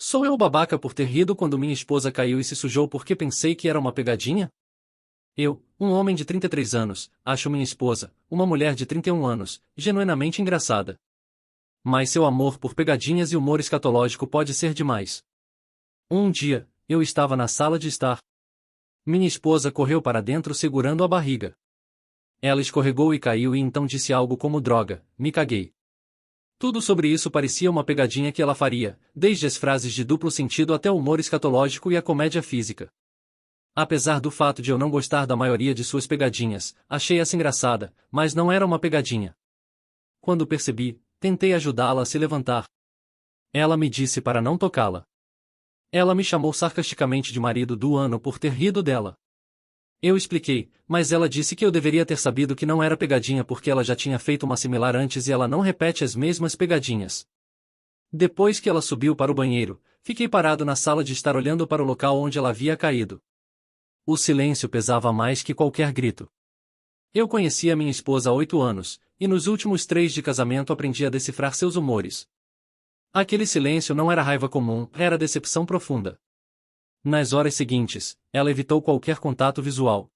Sou eu o babaca por ter rido quando minha esposa caiu e se sujou porque pensei que era uma pegadinha? Eu, um homem de 33 anos, acho minha esposa, uma mulher de 31 anos, genuinamente engraçada. Mas seu amor por pegadinhas e humor escatológico pode ser demais. Um dia, eu estava na sala de estar. Minha esposa correu para dentro segurando a barriga. Ela escorregou e caiu e então disse algo como droga, me caguei. Tudo sobre isso parecia uma pegadinha que ela faria, desde as frases de duplo sentido até o humor escatológico e a comédia física. Apesar do fato de eu não gostar da maioria de suas pegadinhas, achei essa engraçada, mas não era uma pegadinha. Quando percebi, tentei ajudá-la a se levantar. Ela me disse para não tocá-la. Ela me chamou sarcasticamente de marido do ano por ter rido dela. Eu expliquei, mas ela disse que eu deveria ter sabido que não era pegadinha porque ela já tinha feito uma similar antes e ela não repete as mesmas pegadinhas. Depois que ela subiu para o banheiro, fiquei parado na sala de estar olhando para o local onde ela havia caído. O silêncio pesava mais que qualquer grito. Eu conhecia minha esposa há 8 anos, e nos últimos 3 de casamento aprendi a decifrar seus humores. Aquele silêncio não era raiva comum, era decepção profunda. Nas horas seguintes, ela evitou qualquer contato visual.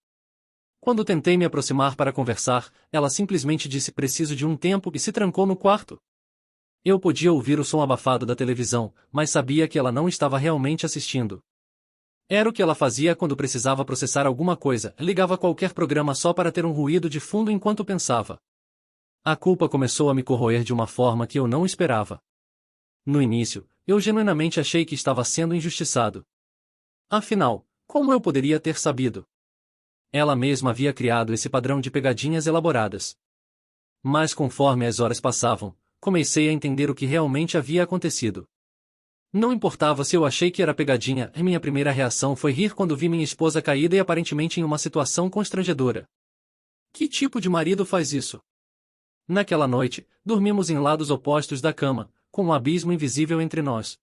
Quando tentei me aproximar para conversar, ela simplesmente disse preciso de um tempo e se trancou no quarto. Eu podia ouvir o som abafado da televisão, mas sabia que ela não estava realmente assistindo. Era o que ela fazia quando precisava processar alguma coisa, ligava qualquer programa só para ter um ruído de fundo enquanto pensava. A culpa começou a me corroer de uma forma que eu não esperava. No início, eu genuinamente achei que estava sendo injustiçado. Afinal, como eu poderia ter sabido? Ela mesma havia criado esse padrão de pegadinhas elaboradas. Mas conforme as horas passavam, comecei a entender o que realmente havia acontecido. Não importava se eu achei que era pegadinha, minha primeira reação foi rir quando vi minha esposa caída e aparentemente em uma situação constrangedora. Que tipo de marido faz isso? Naquela noite, dormimos em lados opostos da cama, com um abismo invisível entre nós.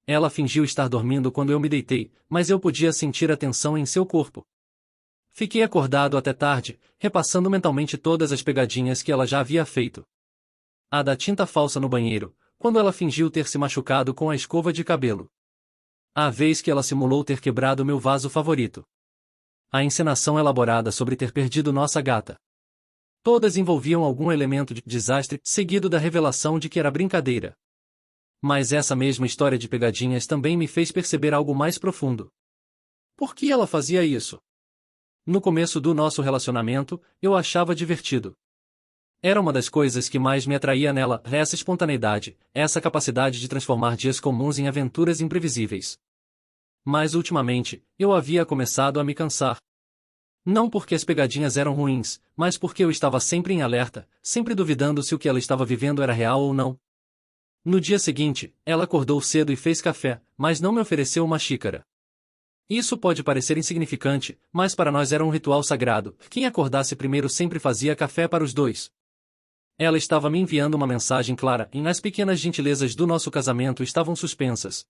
Ela fingiu estar dormindo quando eu me deitei, mas eu podia sentir a tensão em seu corpo. Fiquei acordado até tarde, repassando mentalmente todas as pegadinhas que ela já havia feito. A da tinta falsa no banheiro, quando ela fingiu ter se machucado com a escova de cabelo. A vez que ela simulou ter quebrado meu vaso favorito. A encenação elaborada sobre ter perdido nossa gata. Todas envolviam algum elemento de desastre, seguido da revelação de que era brincadeira. Mas essa mesma história de pegadinhas também me fez perceber algo mais profundo. Por que ela fazia isso? No começo do nosso relacionamento, eu achava divertido. Era uma das coisas que mais me atraía nela, essa espontaneidade, essa capacidade de transformar dias comuns em aventuras imprevisíveis. Mas ultimamente, eu havia começado a me cansar. Não porque as pegadinhas eram ruins, mas porque eu estava sempre em alerta, sempre duvidando se o que ela estava vivendo era real ou não. No dia seguinte, ela acordou cedo e fez café, mas não me ofereceu uma xícara. Isso pode parecer insignificante, mas para nós era um ritual sagrado, quem acordasse primeiro sempre fazia café para os dois. Ela estava me enviando uma mensagem clara, e as pequenas gentilezas do nosso casamento estavam suspensas.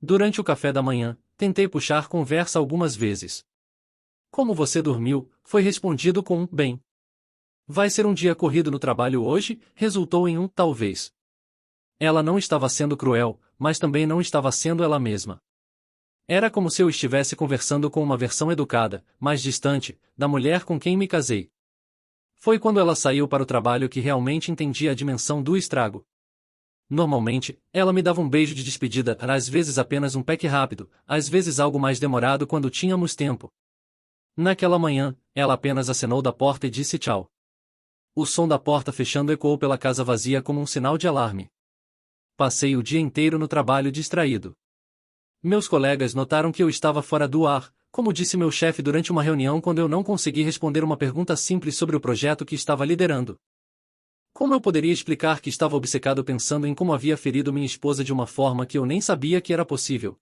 Durante o café da manhã, tentei puxar conversa algumas vezes. Como você dormiu? Foi respondido com um bem. Vai ser um dia corrido no trabalho hoje? Resultou em um talvez. Ela não estava sendo cruel, mas também não estava sendo ela mesma. Era como se eu estivesse conversando com uma versão educada, mais distante, da mulher com quem me casei. Foi quando ela saiu para o trabalho que realmente entendi a dimensão do estrago. Normalmente, ela me dava um beijo de despedida, às vezes apenas um peck rápido, às vezes algo mais demorado quando tínhamos tempo. Naquela manhã, ela apenas acenou da porta e disse tchau. O som da porta fechando ecoou pela casa vazia como um sinal de alarme. Passei o dia inteiro no trabalho distraído. Meus colegas notaram que eu estava fora do ar, como disse meu chefe durante uma reunião quando eu não consegui responder uma pergunta simples sobre o projeto que estava liderando. Como eu poderia explicar que estava obcecado pensando em como havia ferido minha esposa de uma forma que eu nem sabia que era possível?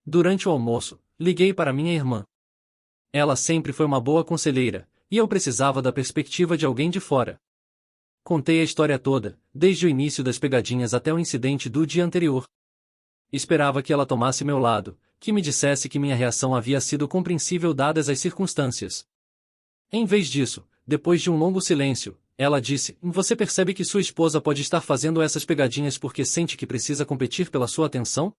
Durante o almoço, liguei para minha irmã. Ela sempre foi uma boa conselheira, e eu precisava da perspectiva de alguém de fora. Contei a história toda, desde o início das pegadinhas até o incidente do dia anterior. Esperava que ela tomasse meu lado, que me dissesse que minha reação havia sido compreensível dadas as circunstâncias. Em vez disso, depois de um longo silêncio, ela disse, você percebe que sua esposa pode estar fazendo essas pegadinhas porque sente que precisa competir pela sua atenção?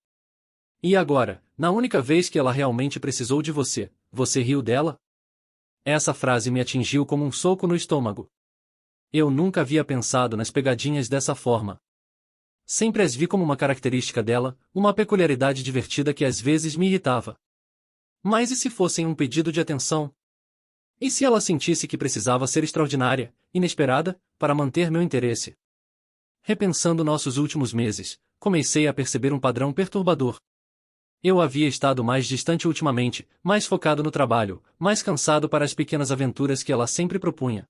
E agora, na única vez que ela realmente precisou de você, você riu dela? Essa frase me atingiu como um soco no estômago. Eu nunca havia pensado nas pegadinhas dessa forma. Sempre as vi como uma característica dela, uma peculiaridade divertida que às vezes me irritava. Mas e se fossem um pedido de atenção? E se ela sentisse que precisava ser extraordinária, inesperada, para manter meu interesse? Repensando nossos últimos meses, comecei a perceber um padrão perturbador. Eu havia estado mais distante ultimamente, mais focado no trabalho, mais cansado para as pequenas aventuras que ela sempre propunha.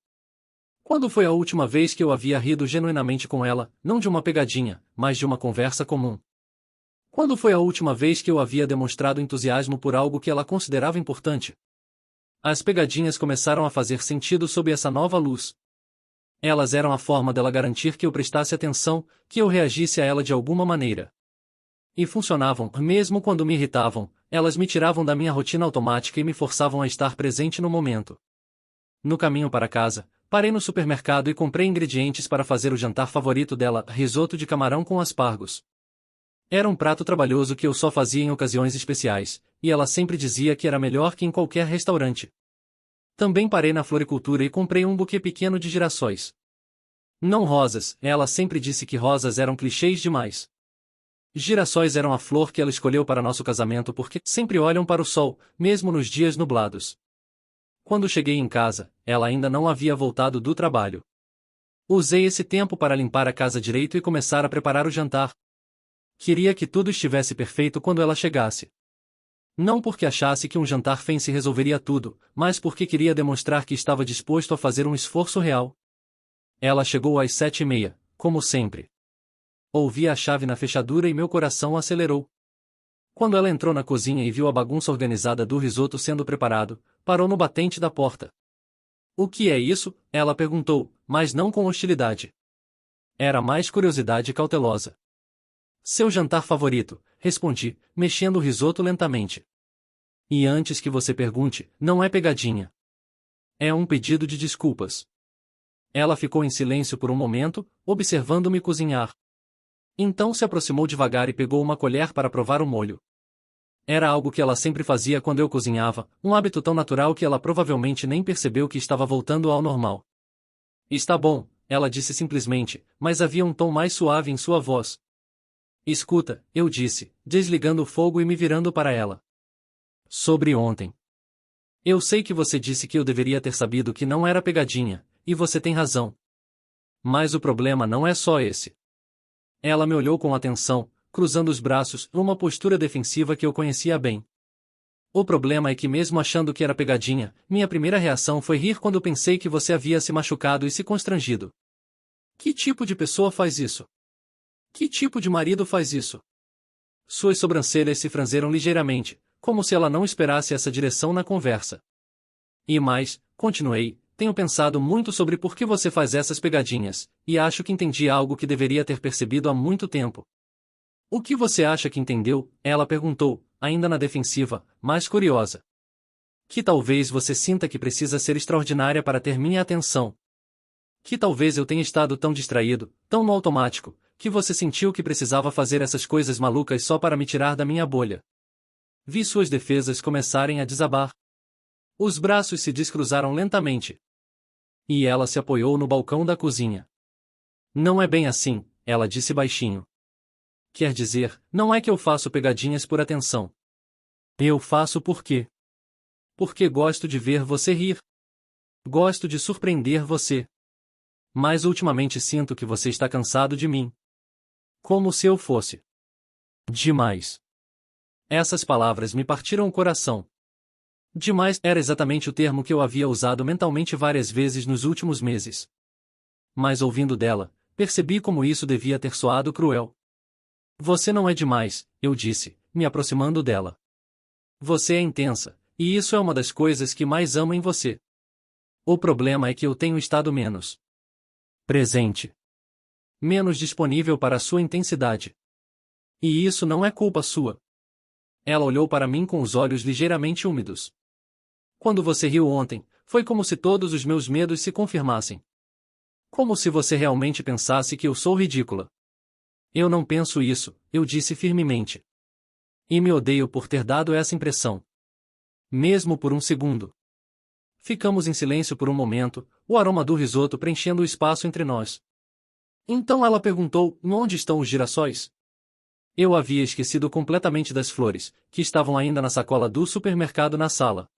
Quando foi a última vez que eu havia rido genuinamente com ela, não de uma pegadinha, mas de uma conversa comum? Quando foi a última vez que eu havia demonstrado entusiasmo por algo que ela considerava importante? As pegadinhas começaram a fazer sentido sob essa nova luz. Elas eram a forma dela garantir que eu prestasse atenção, que eu reagisse a ela de alguma maneira. E funcionavam, mesmo quando me irritavam, elas me tiravam da minha rotina automática e me forçavam a estar presente no momento. No caminho para casa, parei no supermercado e comprei ingredientes para fazer o jantar favorito dela, risoto de camarão com aspargos. Era um prato trabalhoso que eu só fazia em ocasiões especiais, e ela sempre dizia que era melhor que em qualquer restaurante. Também parei na floricultura e comprei um buquê pequeno de girassóis. Não rosas, ela sempre disse que rosas eram clichês demais. Girassóis eram a flor que ela escolheu para nosso casamento porque sempre olham para o sol, mesmo nos dias nublados. Quando cheguei em casa, ela ainda não havia voltado do trabalho. Usei esse tempo para limpar a casa direito e começar a preparar o jantar. Queria que tudo estivesse perfeito quando ela chegasse. Não porque achasse que um jantar fancy resolveria tudo, mas porque queria demonstrar que estava disposto a fazer um esforço real. Ela chegou às 7h30, como sempre. Ouvi a chave na fechadura e meu coração acelerou. Quando ela entrou na cozinha e viu a bagunça organizada do risoto sendo preparado, parou no batente da porta. O que é isso? Ela perguntou, mas não com hostilidade. Era mais curiosidade cautelosa. Seu jantar favorito, respondi, mexendo o risoto lentamente. E antes que você pergunte, não é pegadinha. É um pedido de desculpas. Ela ficou em silêncio por um momento, observando-me cozinhar. Então se aproximou devagar e pegou uma colher para provar o molho. Era algo que ela sempre fazia quando eu cozinhava, um hábito tão natural que ela provavelmente nem percebeu que estava voltando ao normal. Está bom, ela disse simplesmente, mas havia um tom mais suave em sua voz. Escuta, eu disse, desligando o fogo e me virando para ela. Sobre ontem. Eu sei que você disse que eu deveria ter sabido que não era pegadinha, e você tem razão. Mas o problema não é só esse. Ela me olhou com atenção, cruzando os braços, numa postura defensiva que eu conhecia bem. O problema é que mesmo achando que era pegadinha, minha primeira reação foi rir quando pensei que você havia se machucado e se constrangido. Que tipo de pessoa faz isso? Que tipo de marido faz isso? Suas sobrancelhas se franzeram ligeiramente, como se ela não esperasse essa direção na conversa. E mais, continuei, tenho pensado muito sobre por que você faz essas pegadinhas, e acho que entendi algo que deveria ter percebido há muito tempo. O que você acha que entendeu? Ela perguntou, ainda na defensiva, mais curiosa. Que talvez você sinta que precisa ser extraordinária para ter minha atenção. Que talvez eu tenha estado tão distraído, tão no automático, que você sentiu que precisava fazer essas coisas malucas só para me tirar da minha bolha. Vi suas defesas começarem a desabar. Os braços se descruzaram lentamente. E ela se apoiou no balcão da cozinha. Não é bem assim, ela disse baixinho. Quer dizer, não é que eu faço pegadinhas por atenção. Eu faço por quê? Porque gosto de ver você rir. Gosto de surpreender você. Mas ultimamente sinto que você está cansado de mim. Como se eu fosse. Demais. Essas palavras me partiram o coração. Demais era exatamente o termo que eu havia usado mentalmente várias vezes nos últimos meses. Mas ouvindo dela, percebi como isso devia ter soado cruel. Você não é demais, eu disse, me aproximando dela. Você é intensa, e isso é uma das coisas que mais amo em você. O problema é que eu tenho estado menos presente. Menos disponível para a sua intensidade. E isso não é culpa sua. Ela olhou para mim com os olhos ligeiramente úmidos. Quando você riu ontem, foi como se todos os meus medos se confirmassem. Como se você realmente pensasse que eu sou ridícula. Eu não penso isso, eu disse firmemente. E me odeio por ter dado essa impressão. Mesmo por um segundo. Ficamos em silêncio por um momento, o aroma do risoto preenchendo o espaço entre nós. Então ela perguntou: onde estão os girassóis? Eu havia esquecido completamente das flores, que estavam ainda na sacola do supermercado na sala.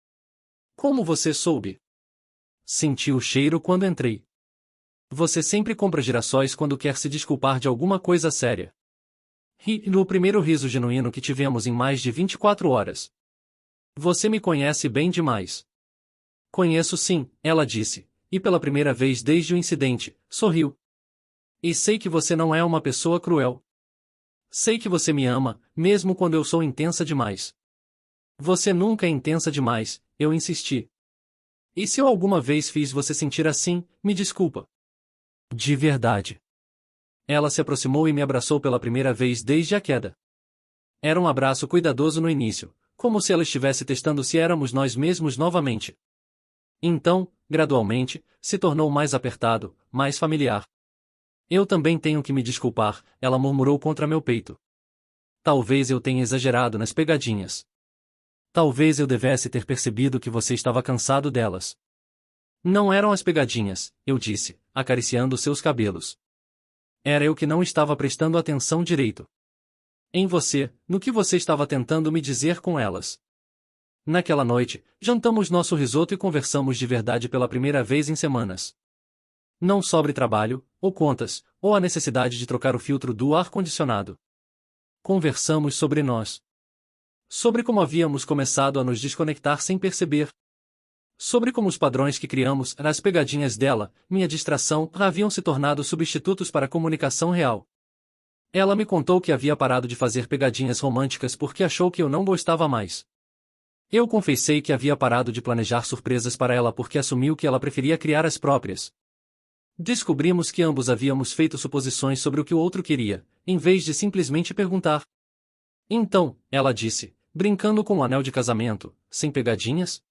Como você soube? Senti o cheiro quando entrei. Você sempre compra girassóis quando quer se desculpar de alguma coisa séria. Ri no primeiro riso genuíno que tivemos em mais de 24 horas. Você me conhece bem demais. Conheço sim, ela disse, e pela primeira vez desde o incidente, sorriu. E sei que você não é uma pessoa cruel. Sei que você me ama, mesmo quando eu sou intensa demais. Você nunca é intensa demais, eu insisti. E se eu alguma vez fiz você sentir assim, me desculpa. De verdade. Ela se aproximou e me abraçou pela primeira vez desde a queda. Era um abraço cuidadoso no início, como se ela estivesse testando se éramos nós mesmos novamente. Então, gradualmente, se tornou mais apertado, mais familiar. Eu também tenho que me desculpar, ela murmurou contra meu peito. Talvez eu tenha exagerado nas pegadinhas. Talvez eu devesse ter percebido que você estava cansado delas. Não eram as pegadinhas, eu disse, acariciando seus cabelos. Era eu que não estava prestando atenção direito. Em você, no que você estava tentando me dizer com elas. Naquela noite, jantamos nosso risoto e conversamos de verdade pela primeira vez em semanas. Não sobre trabalho, ou contas, ou a necessidade de trocar o filtro do ar-condicionado. Conversamos sobre nós. Sobre como havíamos começado a nos desconectar sem perceber. Sobre como os padrões que criamos, as pegadinhas dela, minha distração, haviam se tornado substitutos para a comunicação real. Ela me contou que havia parado de fazer pegadinhas românticas porque achou que eu não gostava mais. Eu confessei que havia parado de planejar surpresas para ela porque assumiu que ela preferia criar as próprias. Descobrimos que ambos havíamos feito suposições sobre o que o outro queria, em vez de simplesmente perguntar. Então, ela disse, brincando com o anel de casamento, sem pegadinhas?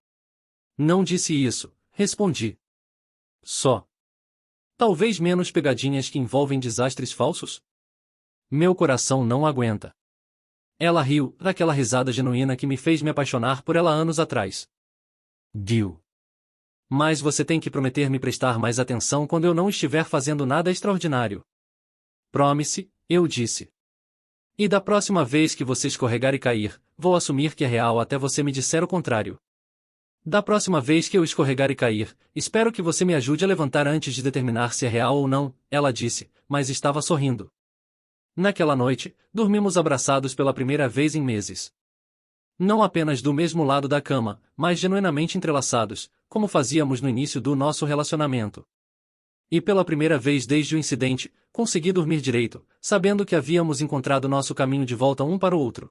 Não disse isso, respondi. Só. Talvez menos pegadinhas que envolvem desastres falsos? Meu coração não aguenta. Ela riu, daquela risada genuína que me fez me apaixonar por ela anos atrás. Gil. Mas você tem que prometer me prestar mais atenção quando eu não estiver fazendo nada extraordinário. Promise, eu disse. E da próxima vez que você escorregar e cair, vou assumir que é real até você me disser o contrário. Da próxima vez que eu escorregar e cair, espero que você me ajude a levantar antes de determinar se é real ou não, ela disse, mas estava sorrindo. Naquela noite, dormimos abraçados pela primeira vez em meses. Não apenas do mesmo lado da cama, mas genuinamente entrelaçados, como fazíamos no início do nosso relacionamento. E pela primeira vez desde o incidente, consegui dormir direito, sabendo que havíamos encontrado nosso caminho de volta um para o outro.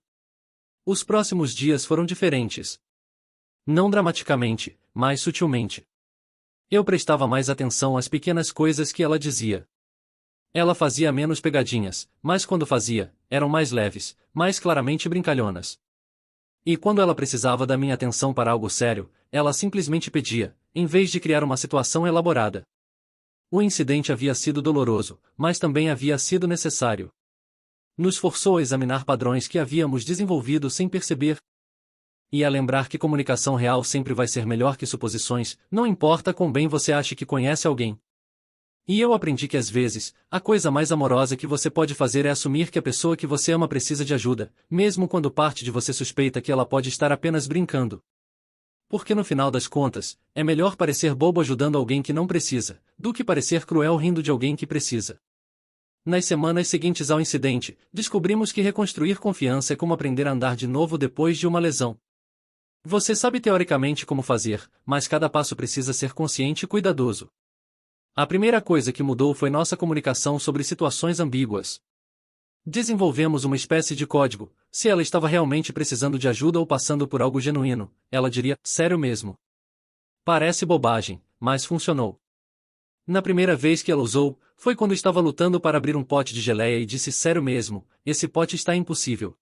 Os próximos dias foram diferentes. Não dramaticamente, mas sutilmente. Eu prestava mais atenção às pequenas coisas que ela dizia. Ela fazia menos pegadinhas, mas quando fazia, eram mais leves, mais claramente brincalhonas. E quando ela precisava da minha atenção para algo sério, ela simplesmente pedia, em vez de criar uma situação elaborada. O incidente havia sido doloroso, mas também havia sido necessário. Nos forçou a examinar padrões que havíamos desenvolvido sem perceber. E a lembrar que comunicação real sempre vai ser melhor que suposições, não importa quão bem você ache que conhece alguém. E eu aprendi que às vezes, a coisa mais amorosa que você pode fazer é assumir que a pessoa que você ama precisa de ajuda, mesmo quando parte de você suspeita que ela pode estar apenas brincando. Porque no final das contas, é melhor parecer bobo ajudando alguém que não precisa, do que parecer cruel rindo de alguém que precisa. Nas semanas seguintes ao incidente, descobrimos que reconstruir confiança é como aprender a andar de novo depois de uma lesão. Você sabe teoricamente como fazer, mas cada passo precisa ser consciente e cuidadoso. A primeira coisa que mudou foi nossa comunicação sobre situações ambíguas. Desenvolvemos uma espécie de código. Se ela estava realmente precisando de ajuda ou passando por algo genuíno, ela diria, sério mesmo. Parece bobagem, mas funcionou. Na primeira vez que ela usou, foi quando estava lutando para abrir um pote de geleia e disse sério mesmo, esse pote está impossível.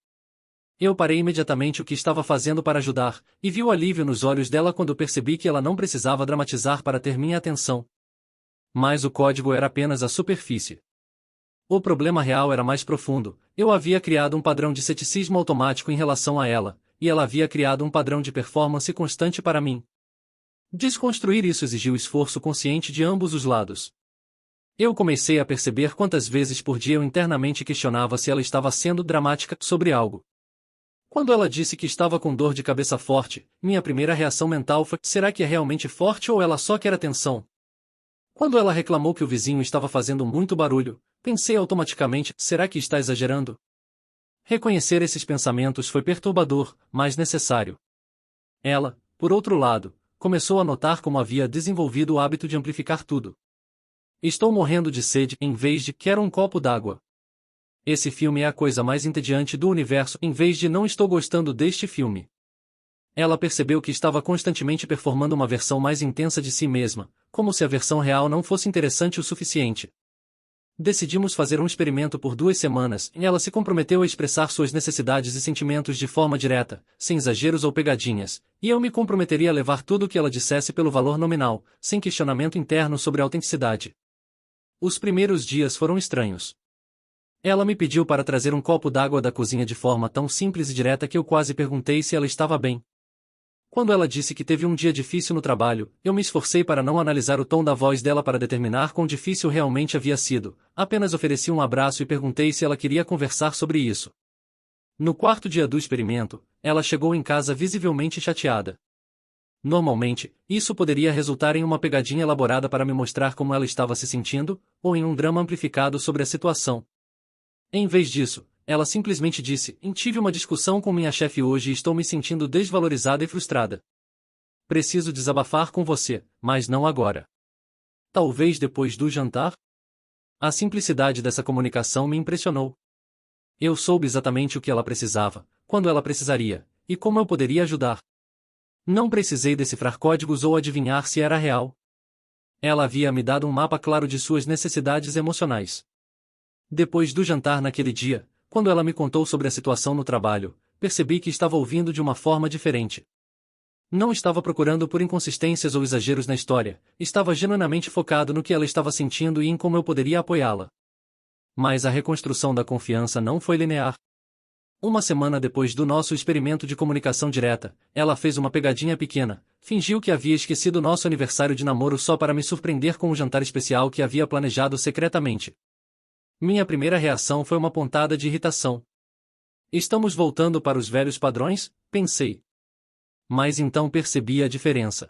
Eu parei imediatamente o que estava fazendo para ajudar, e vi o alívio nos olhos dela quando percebi que ela não precisava dramatizar para ter minha atenção. Mas o código era apenas a superfície. O problema real era mais profundo. Eu havia criado um padrão de ceticismo automático em relação a ela, e ela havia criado um padrão de performance constante para mim. Desconstruir isso exigiu esforço consciente de ambos os lados. Eu comecei a perceber quantas vezes por dia eu internamente questionava se ela estava sendo dramática sobre algo. Quando ela disse que estava com dor de cabeça forte, minha primeira reação mental foi: será que é realmente forte ou ela só quer atenção? Quando ela reclamou que o vizinho estava fazendo muito barulho, pensei automaticamente: será que está exagerando? Reconhecer esses pensamentos foi perturbador, mas necessário. Ela, por outro lado, começou a notar como havia desenvolvido o hábito de amplificar tudo. Estou morrendo de sede, em vez de quero um copo d'água. Esse filme é a coisa mais entediante do universo, em vez de não estou gostando deste filme. Ela percebeu que estava constantemente performando uma versão mais intensa de si mesma, como se a versão real não fosse interessante o suficiente. Decidimos fazer um experimento por 2 semanas, e ela se comprometeu a expressar suas necessidades e sentimentos de forma direta, sem exageros ou pegadinhas, e eu me comprometeria a levar tudo o que ela dissesse pelo valor nominal, sem questionamento interno sobre a autenticidade. Os primeiros dias foram estranhos. Ela me pediu para trazer um copo d'água da cozinha de forma tão simples e direta que eu quase perguntei se ela estava bem. Quando ela disse que teve um dia difícil no trabalho, eu me esforcei para não analisar o tom da voz dela para determinar quão difícil realmente havia sido, apenas ofereci um abraço e perguntei se ela queria conversar sobre isso. No quarto dia do experimento, ela chegou em casa visivelmente chateada. Normalmente, isso poderia resultar em uma pegadinha elaborada para me mostrar como ela estava se sentindo, ou em um drama amplificado sobre a situação. Em vez disso, ela simplesmente disse: tive uma discussão com minha chefe hoje e estou me sentindo desvalorizada e frustrada. Preciso desabafar com você, mas não agora. Talvez depois do jantar? A simplicidade dessa comunicação me impressionou. Eu soube exatamente o que ela precisava, quando ela precisaria, e como eu poderia ajudar. Não precisei decifrar códigos ou adivinhar se era real. Ela havia me dado um mapa claro de suas necessidades emocionais. Depois do jantar naquele dia, quando ela me contou sobre a situação no trabalho, percebi que estava ouvindo de uma forma diferente. Não estava procurando por inconsistências ou exageros na história, estava genuinamente focado no que ela estava sentindo e em como eu poderia apoiá-la. Mas a reconstrução da confiança não foi linear. Uma semana depois do nosso experimento de comunicação direta, ela fez uma pegadinha pequena, fingiu que havia esquecido nosso aniversário de namoro só para me surpreender com um jantar especial que havia planejado secretamente. Minha primeira reação foi uma pontada de irritação. Estamos voltando para os velhos padrões? Pensei. Mas então percebi a diferença.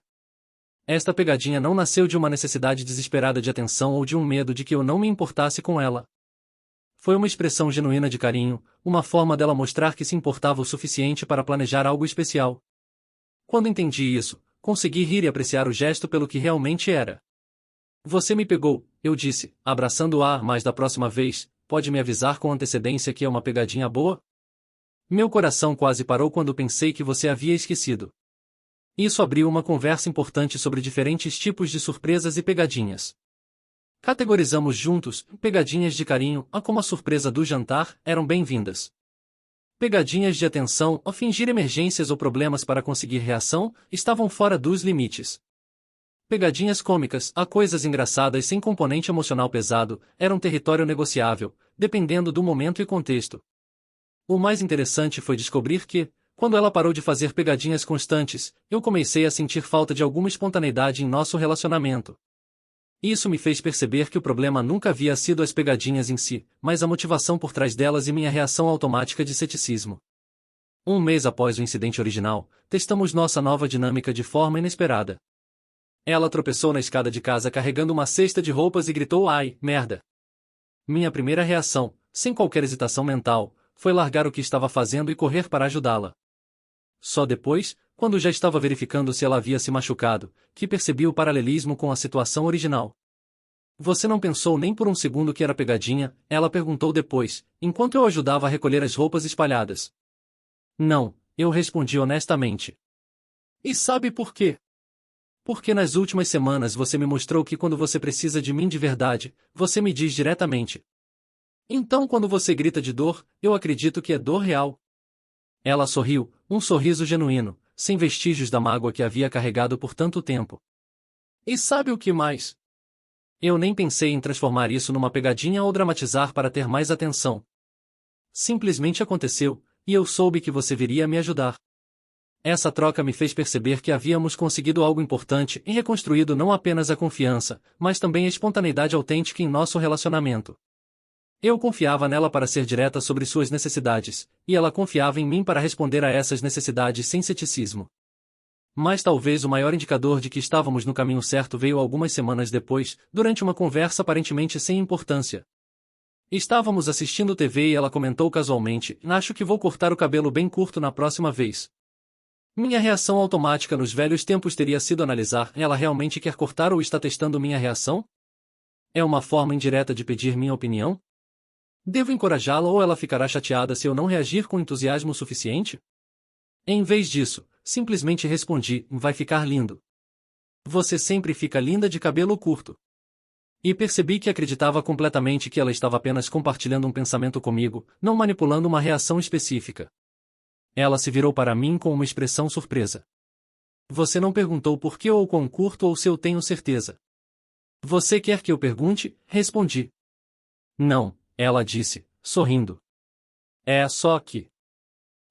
Esta pegadinha não nasceu de uma necessidade desesperada de atenção ou de um medo de que eu não me importasse com ela. Foi uma expressão genuína de carinho, uma forma dela mostrar que se importava o suficiente para planejar algo especial. Quando entendi isso, consegui rir e apreciar o gesto pelo que realmente era. Você me pegou, eu disse, abraçando-a, mas da próxima vez, pode me avisar com antecedência que é uma pegadinha boa? Meu coração quase parou quando pensei que você havia esquecido. Isso abriu uma conversa importante sobre diferentes tipos de surpresas e pegadinhas. Categorizamos juntos, pegadinhas de carinho, como a surpresa do jantar, eram bem-vindas. Pegadinhas de atenção, a fingir emergências ou problemas para conseguir reação, estavam fora dos limites. Pegadinhas cômicas, a coisas engraçadas sem componente emocional pesado, eram território negociável, dependendo do momento e contexto. O mais interessante foi descobrir que, quando ela parou de fazer pegadinhas constantes, eu comecei a sentir falta de alguma espontaneidade em nosso relacionamento. Isso me fez perceber que o problema nunca havia sido as pegadinhas em si, mas a motivação por trás delas e minha reação automática de ceticismo. Um mês após o incidente original, testamos nossa nova dinâmica de forma inesperada. Ela tropeçou na escada de casa carregando uma cesta de roupas e gritou: "Ai, merda!" Minha primeira reação, sem qualquer hesitação mental, foi largar o que estava fazendo e correr para ajudá-la. Só depois, quando já estava verificando se ela havia se machucado, que percebi o paralelismo com a situação original. Você não pensou nem por um segundo que era pegadinha? Ela perguntou depois, enquanto eu ajudava a recolher as roupas espalhadas. Não, eu respondi honestamente. E sabe por quê? Porque nas últimas semanas você me mostrou que quando você precisa de mim de verdade, você me diz diretamente. Então quando você grita de dor, eu acredito que é dor real. Ela sorriu, um sorriso genuíno, sem vestígios da mágoa que havia carregado por tanto tempo. E sabe o que mais? Eu nem pensei em transformar isso numa pegadinha ou dramatizar para ter mais atenção. Simplesmente aconteceu, e eu soube que você viria me ajudar. Essa troca me fez perceber que havíamos conseguido algo importante e reconstruído não apenas a confiança, mas também a espontaneidade autêntica em nosso relacionamento. Eu confiava nela para ser direta sobre suas necessidades, e ela confiava em mim para responder a essas necessidades sem ceticismo. Mas talvez o maior indicador de que estávamos no caminho certo veio algumas semanas depois, durante uma conversa aparentemente sem importância. Estávamos assistindo TV e ela comentou casualmente: "Acho que vou cortar o cabelo bem curto na próxima vez." Minha reação automática nos velhos tempos teria sido analisar: ela realmente quer cortar ou está testando minha reação? É uma forma indireta de pedir minha opinião? Devo encorajá-la ou ela ficará chateada se eu não reagir com entusiasmo suficiente? Em vez disso, simplesmente respondi: "Vai ficar lindo. Você sempre fica linda de cabelo curto." E percebi que acreditava completamente que ela estava apenas compartilhando um pensamento comigo, não manipulando uma reação específica. Ela se virou para mim com uma expressão surpresa. "Você não perguntou por que ou quão curto ou se eu tenho certeza." "Você quer que eu pergunte?" respondi. "Não," ela disse, sorrindo. "É só que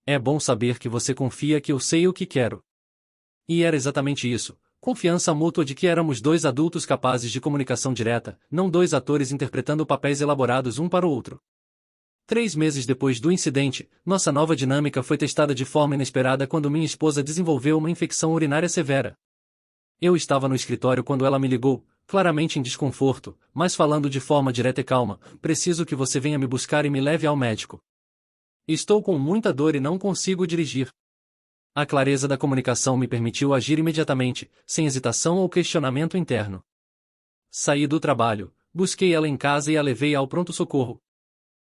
é bom saber que você confia que eu sei o que quero." E era exatamente isso. Confiança mútua de que éramos dois adultos capazes de comunicação direta, não dois atores interpretando papéis elaborados um para o outro. 3 meses depois do incidente, nossa nova dinâmica foi testada de forma inesperada quando minha esposa desenvolveu uma infecção urinária severa. Eu estava no escritório quando ela me ligou, claramente em desconforto, mas falando de forma direta e calma: "Preciso que você venha me buscar e me leve ao médico. Estou com muita dor e não consigo dirigir." A clareza da comunicação me permitiu agir imediatamente, sem hesitação ou questionamento interno. Saí do trabalho, busquei ela em casa e a levei ao pronto-socorro.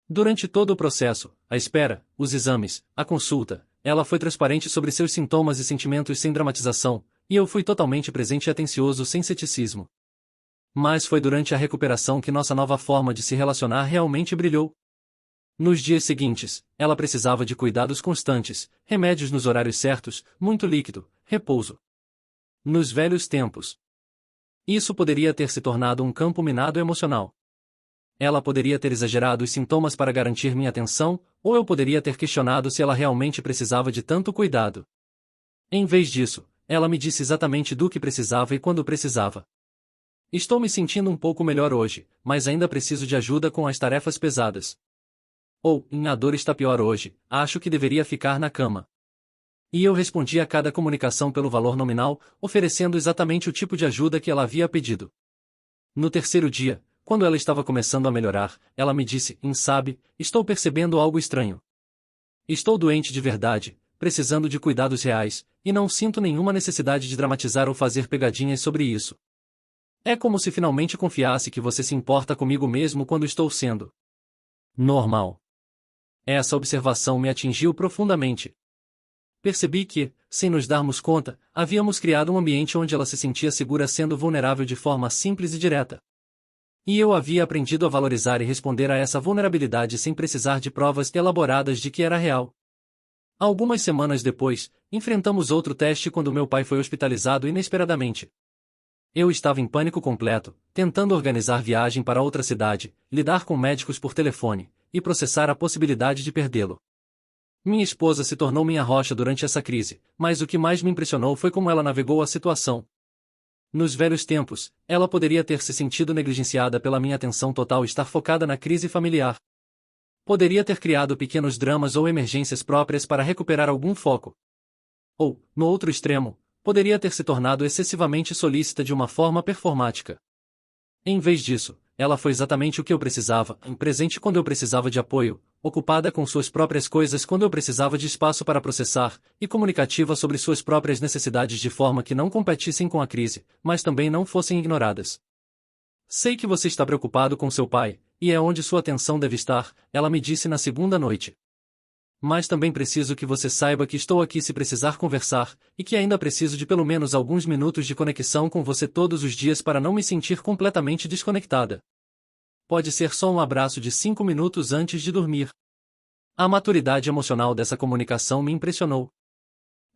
Durante todo o processo, a espera, os exames, a consulta, ela foi transparente sobre seus sintomas e sentimentos sem dramatização, e eu fui totalmente presente e atencioso sem ceticismo. Mas foi durante a recuperação que nossa nova forma de se relacionar realmente brilhou. Nos dias seguintes, ela precisava de cuidados constantes, remédios nos horários certos, muito líquido, repouso. Nos velhos tempos, isso poderia ter se tornado um campo minado emocional. Ela poderia ter exagerado os sintomas para garantir minha atenção, ou eu poderia ter questionado se ela realmente precisava de tanto cuidado. Em vez disso, ela me disse exatamente do que precisava e quando precisava. "Estou me sentindo um pouco melhor hoje, mas ainda preciso de ajuda com as tarefas pesadas." Ou: "A dor está pior hoje, acho que deveria ficar na cama." E eu respondi a cada comunicação pelo valor nominal, oferecendo exatamente o tipo de ajuda que ela havia pedido. No terceiro dia, quando ela estava começando a melhorar, ela me disse: Sabe, estou percebendo algo estranho. Estou doente de verdade, precisando de cuidados reais, e não sinto nenhuma necessidade de dramatizar ou fazer pegadinhas sobre isso. É como se finalmente confiasse que você se importa comigo mesmo quando estou sendo normal." Essa observação me atingiu profundamente. Percebi que, sem nos darmos conta, havíamos criado um ambiente onde ela se sentia segura sendo vulnerável de forma simples e direta. E eu havia aprendido a valorizar e responder a essa vulnerabilidade sem precisar de provas elaboradas de que era real. Algumas semanas depois, enfrentamos outro teste quando meu pai foi hospitalizado inesperadamente. Eu estava em pânico completo, tentando organizar viagem para outra cidade, lidar com médicos por telefone, e processar a possibilidade de perdê-lo. Minha esposa se tornou minha rocha durante essa crise, mas o que mais me impressionou foi como ela navegou a situação. Nos velhos tempos, ela poderia ter se sentido negligenciada pela minha atenção total estar focada na crise familiar. Poderia ter criado pequenos dramas ou emergências próprias para recuperar algum foco. Ou, no outro extremo, poderia ter se tornado excessivamente solícita de uma forma performática. Em vez disso, ela foi exatamente o que eu precisava, presente quando eu precisava de apoio, ocupada com suas próprias coisas quando eu precisava de espaço para processar, e comunicativa sobre suas próprias necessidades de forma que não competissem com a crise, mas também não fossem ignoradas. "Sei que você está preocupado com seu pai, e é onde sua atenção deve estar", ela me disse na segunda noite. "Mas também preciso que você saiba que estou aqui se precisar conversar, e que ainda preciso de pelo menos alguns minutos de conexão com você todos os dias para não me sentir completamente desconectada. Pode ser só um abraço de 5 minutos antes de dormir." A maturidade emocional dessa comunicação me impressionou.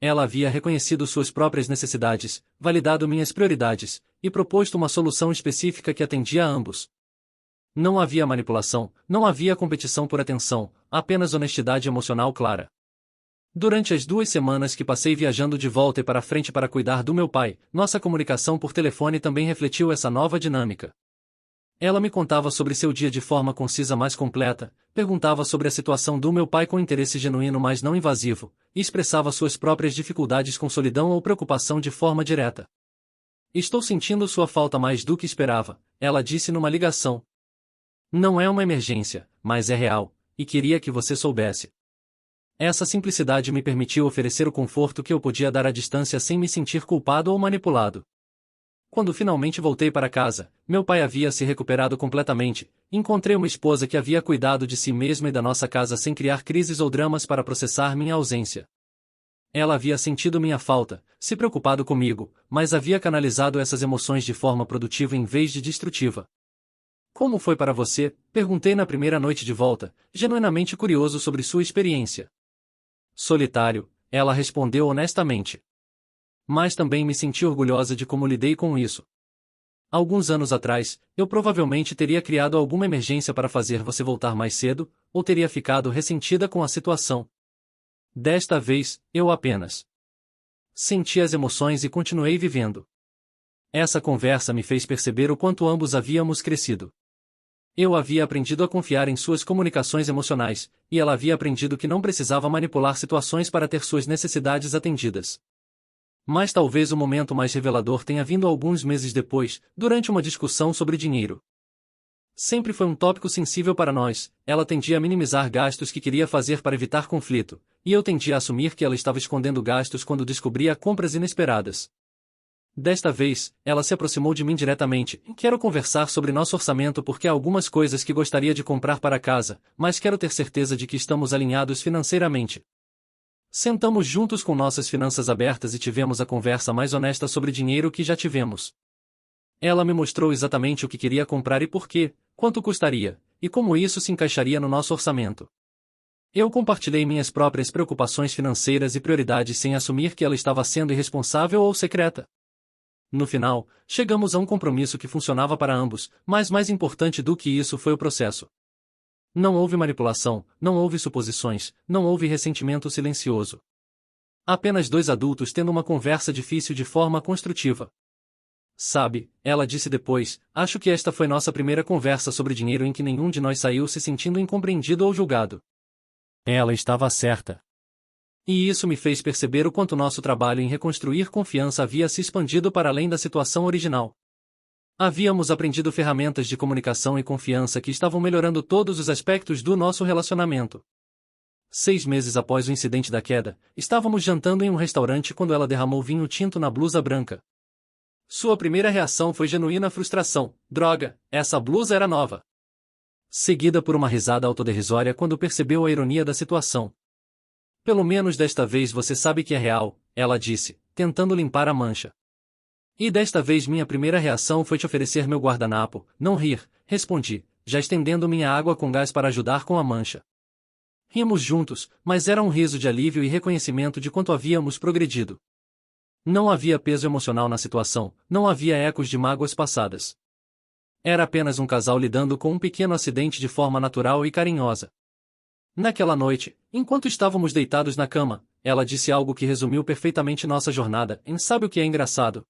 Ela havia reconhecido suas próprias necessidades, validado minhas prioridades, e proposto uma solução específica que atendia a ambos. Não havia manipulação, não havia competição por atenção, apenas honestidade emocional clara. Durante as 2 semanas que passei viajando de volta e para frente para cuidar do meu pai, nossa comunicação por telefone também refletiu essa nova dinâmica. Ela me contava sobre seu dia de forma concisa mais completa, perguntava sobre a situação do meu pai com interesse genuíno mas não invasivo, e expressava suas próprias dificuldades com solidão ou preocupação de forma direta. Estou sentindo sua falta mais do que esperava, ela disse numa ligação. Não é uma emergência, mas é real, e queria que você soubesse. Essa simplicidade me permitiu oferecer o conforto que eu podia dar à distância sem me sentir culpado ou manipulado. Quando finalmente voltei para casa, meu pai havia se recuperado completamente. Encontrei uma esposa que havia cuidado de si mesma e da nossa casa sem criar crises ou dramas para processar minha ausência. Ela havia sentido minha falta, se preocupado comigo, mas havia canalizado essas emoções de forma produtiva em vez de destrutiva. Como foi para você? Perguntei na primeira noite de volta, genuinamente curioso sobre sua experiência. Solitário, ela respondeu honestamente. Mas também me senti orgulhosa de como lidei com isso. Alguns anos atrás, eu provavelmente teria criado alguma emergência para fazer você voltar mais cedo, ou teria ficado ressentida com a situação. Desta vez, eu apenas senti as emoções e continuei vivendo. Essa conversa me fez perceber o quanto ambos havíamos crescido. Eu havia aprendido a confiar em suas comunicações emocionais, e ela havia aprendido que não precisava manipular situações para ter suas necessidades atendidas. Mas talvez o momento mais revelador tenha vindo alguns meses depois, durante uma discussão sobre dinheiro. Sempre foi um tópico sensível para nós, ela tendia a minimizar gastos que queria fazer para evitar conflito, e eu tendia a assumir que ela estava escondendo gastos quando descobria compras inesperadas. Desta vez, ela se aproximou de mim diretamente. Quero conversar sobre nosso orçamento porque há algumas coisas que gostaria de comprar para casa, mas quero ter certeza de que estamos alinhados financeiramente. Sentamos juntos com nossas finanças abertas e tivemos a conversa mais honesta sobre dinheiro que já tivemos. Ela me mostrou exatamente o que queria comprar e por quê, quanto custaria, e como isso se encaixaria no nosso orçamento. Eu compartilhei minhas próprias preocupações financeiras e prioridades sem assumir que ela estava sendo irresponsável ou secreta. No final, chegamos a um compromisso que funcionava para ambos, mas mais importante do que isso foi o processo. Não houve manipulação, não houve suposições, não houve ressentimento silencioso. Apenas dois adultos tendo uma conversa difícil de forma construtiva. Sabe, ela disse depois, acho que esta foi nossa primeira conversa sobre dinheiro em que nenhum de nós saiu se sentindo incompreendido ou julgado. Ela estava certa. E isso me fez perceber o quanto nosso trabalho em reconstruir confiança havia se expandido para além da situação original. Havíamos aprendido ferramentas de comunicação e confiança que estavam melhorando todos os aspectos do nosso relacionamento. 6 meses após o incidente da queda, estávamos jantando em um restaurante quando ela derramou vinho tinto na blusa branca. Sua primeira reação foi genuína frustração. Droga, essa blusa era nova. Seguida por uma risada autoderrisória quando percebeu a ironia da situação. Pelo menos desta vez você sabe que é real, ela disse, tentando limpar a mancha. E desta vez minha primeira reação foi te oferecer meu guardanapo, não rir, respondi, já estendendo minha água com gás para ajudar com a mancha. Rimos juntos, mas era um riso de alívio e reconhecimento de quanto havíamos progredido. Não havia peso emocional na situação, não havia ecos de mágoas passadas. Era apenas um casal lidando com um pequeno acidente de forma natural e carinhosa. Naquela noite, enquanto estávamos deitados na cama, ela disse algo que resumiu perfeitamente nossa jornada. Sabe o que é engraçado?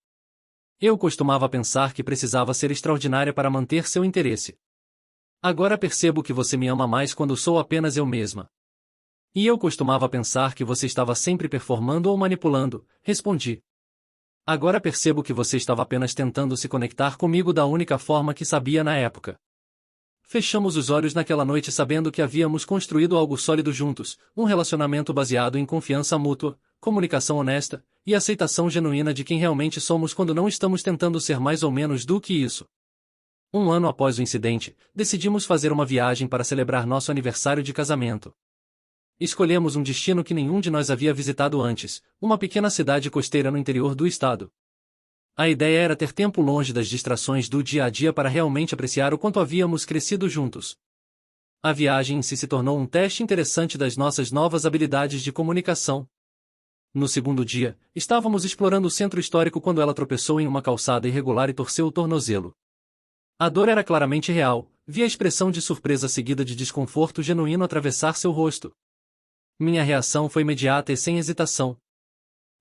Eu costumava pensar que precisava ser extraordinária para manter seu interesse. Agora percebo que você me ama mais quando sou apenas eu mesma. E eu costumava pensar que você estava sempre performando ou manipulando, respondi. Agora percebo que você estava apenas tentando se conectar comigo da única forma que sabia na época. Fechamos os olhos naquela noite sabendo que havíamos construído algo sólido juntos, um relacionamento baseado em confiança mútua, comunicação honesta, e aceitação genuína de quem realmente somos quando não estamos tentando ser mais ou menos do que isso. 1 ano após o incidente, decidimos fazer uma viagem para celebrar nosso aniversário de casamento. Escolhemos um destino que nenhum de nós havia visitado antes, uma pequena cidade costeira no interior do estado. A ideia era ter tempo longe das distrações do dia a dia para realmente apreciar o quanto havíamos crescido juntos. A viagem em si se tornou um teste interessante das nossas novas habilidades de comunicação. No segundo dia, estávamos explorando o centro histórico quando ela tropeçou em uma calçada irregular e torceu o tornozelo. A dor era claramente real, vi a expressão de surpresa seguida de desconforto genuíno atravessar seu rosto. Minha reação foi imediata e sem hesitação.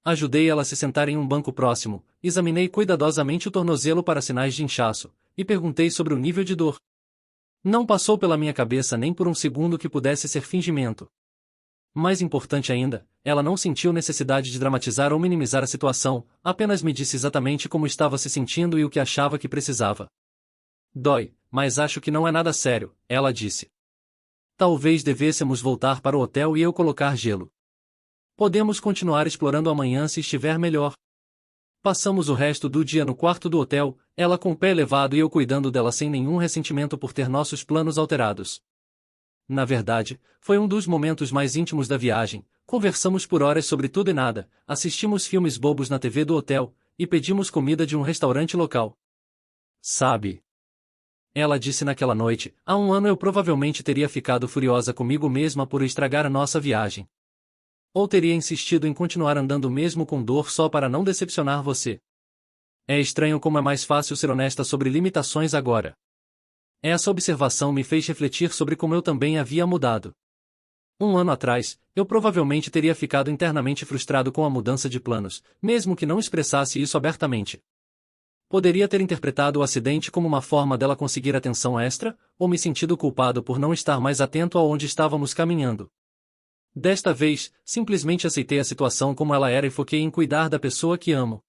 Ajudei ela a se sentar em um banco próximo, examinei cuidadosamente o tornozelo para sinais de inchaço, e perguntei sobre o nível de dor. Não passou pela minha cabeça nem por um segundo que pudesse ser fingimento. Mais importante ainda, ela não sentiu necessidade de dramatizar ou minimizar a situação, apenas me disse exatamente como estava se sentindo e o que achava que precisava. Dói, mas acho que não é nada sério, ela disse. Talvez devêssemos voltar para o hotel e eu colocar gelo. Podemos continuar explorando amanhã se estiver melhor. Passamos o resto do dia no quarto do hotel, ela com o pé elevado e eu cuidando dela sem nenhum ressentimento por ter nossos planos alterados. Na verdade, foi um dos momentos mais íntimos da viagem. Conversamos por horas sobre tudo e nada, assistimos filmes bobos na TV do hotel, e pedimos comida de um restaurante local. Sabe? Ela disse naquela noite, há um ano eu provavelmente teria ficado furiosa comigo mesma por estragar a nossa viagem. Ou teria insistido em continuar andando mesmo com dor só para não decepcionar você. É estranho como é mais fácil ser honesta sobre limitações agora. Essa observação me fez refletir sobre como eu também havia mudado. Um ano atrás, eu provavelmente teria ficado internamente frustrado com a mudança de planos, mesmo que não expressasse isso abertamente. Poderia ter interpretado o acidente como uma forma dela conseguir atenção extra, ou me sentido culpado por não estar mais atento aonde estávamos caminhando. Desta vez, simplesmente aceitei a situação como ela era e foquei em cuidar da pessoa que amo.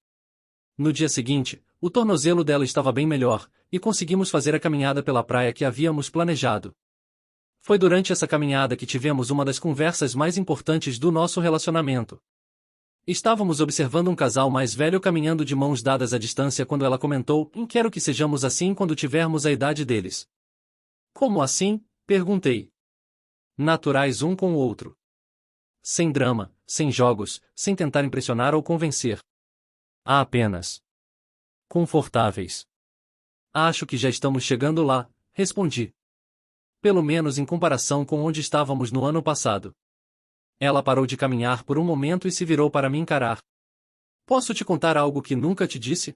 No dia seguinte, o tornozelo dela estava bem melhor, e conseguimos fazer a caminhada pela praia que havíamos planejado. Foi durante essa caminhada que tivemos uma das conversas mais importantes do nosso relacionamento. Estávamos observando um casal mais velho caminhando de mãos dadas à distância quando ela comentou: quero que sejamos assim quando tivermos a idade deles. Como assim? Perguntei. Naturais um com o outro. Sem drama, sem jogos, sem tentar impressionar ou convencer. Apenas confortáveis. Acho que já estamos chegando lá, respondi. Pelo menos em comparação com onde estávamos no ano passado. Ela parou de caminhar por um momento e se virou para me encarar. Posso te contar algo que nunca te disse?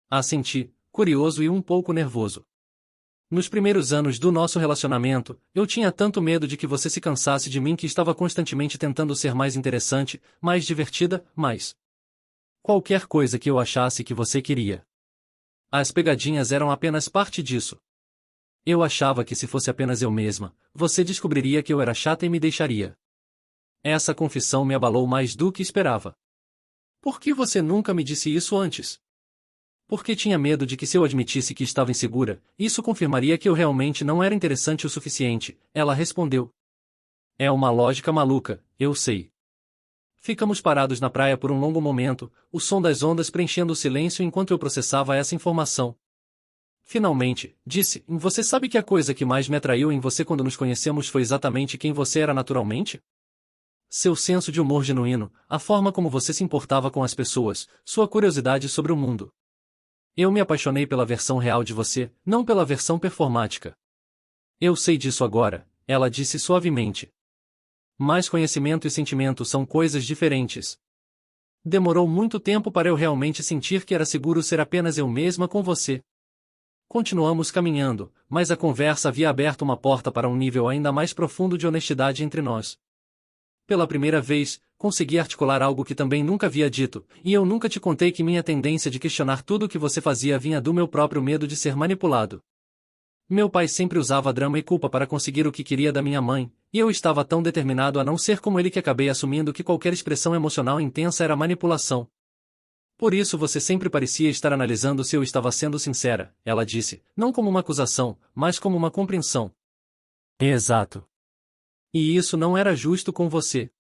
Assenti, curioso e um pouco nervoso. Nos primeiros anos do nosso relacionamento, eu tinha tanto medo de que você se cansasse de mim que estava constantemente tentando ser mais interessante, mais divertida, mais qualquer coisa que eu achasse que você queria. As pegadinhas eram apenas parte disso. Eu achava que se fosse apenas eu mesma, você descobriria que eu era chata e me deixaria. Essa confissão me abalou mais do que esperava. Por que você nunca me disse isso antes? Porque tinha medo de que se eu admitisse que estava insegura, isso confirmaria que eu realmente não era interessante o suficiente, ela respondeu. É uma lógica maluca, eu sei. Ficamos parados na praia por um longo momento, o som das ondas preenchendo o silêncio enquanto eu processava essa informação. Finalmente, disse, você sabe que a coisa que mais me atraiu em você quando nos conhecemos foi exatamente quem você era naturalmente? Seu senso de humor genuíno, a forma como você se importava com as pessoas, sua curiosidade sobre o mundo. Eu me apaixonei pela versão real de você, não pela versão performática. Eu sei disso agora, ela disse suavemente. Mas conhecimento e sentimento são coisas diferentes. Demorou muito tempo para eu realmente sentir que era seguro ser apenas eu mesma com você. Continuamos caminhando, mas a conversa havia aberto uma porta para um nível ainda mais profundo de honestidade entre nós. Pela primeira vez, consegui articular algo que também nunca havia dito, e eu nunca te contei que minha tendência de questionar tudo o que você fazia vinha do meu próprio medo de ser manipulado. Meu pai sempre usava drama e culpa para conseguir o que queria da minha mãe, e eu estava tão determinado a não ser como ele que acabei assumindo que qualquer expressão emocional intensa era manipulação. Por isso você sempre parecia estar analisando se eu estava sendo sincera, ela disse, não como uma acusação, mas como uma compreensão. Exato. E isso não era justo com você.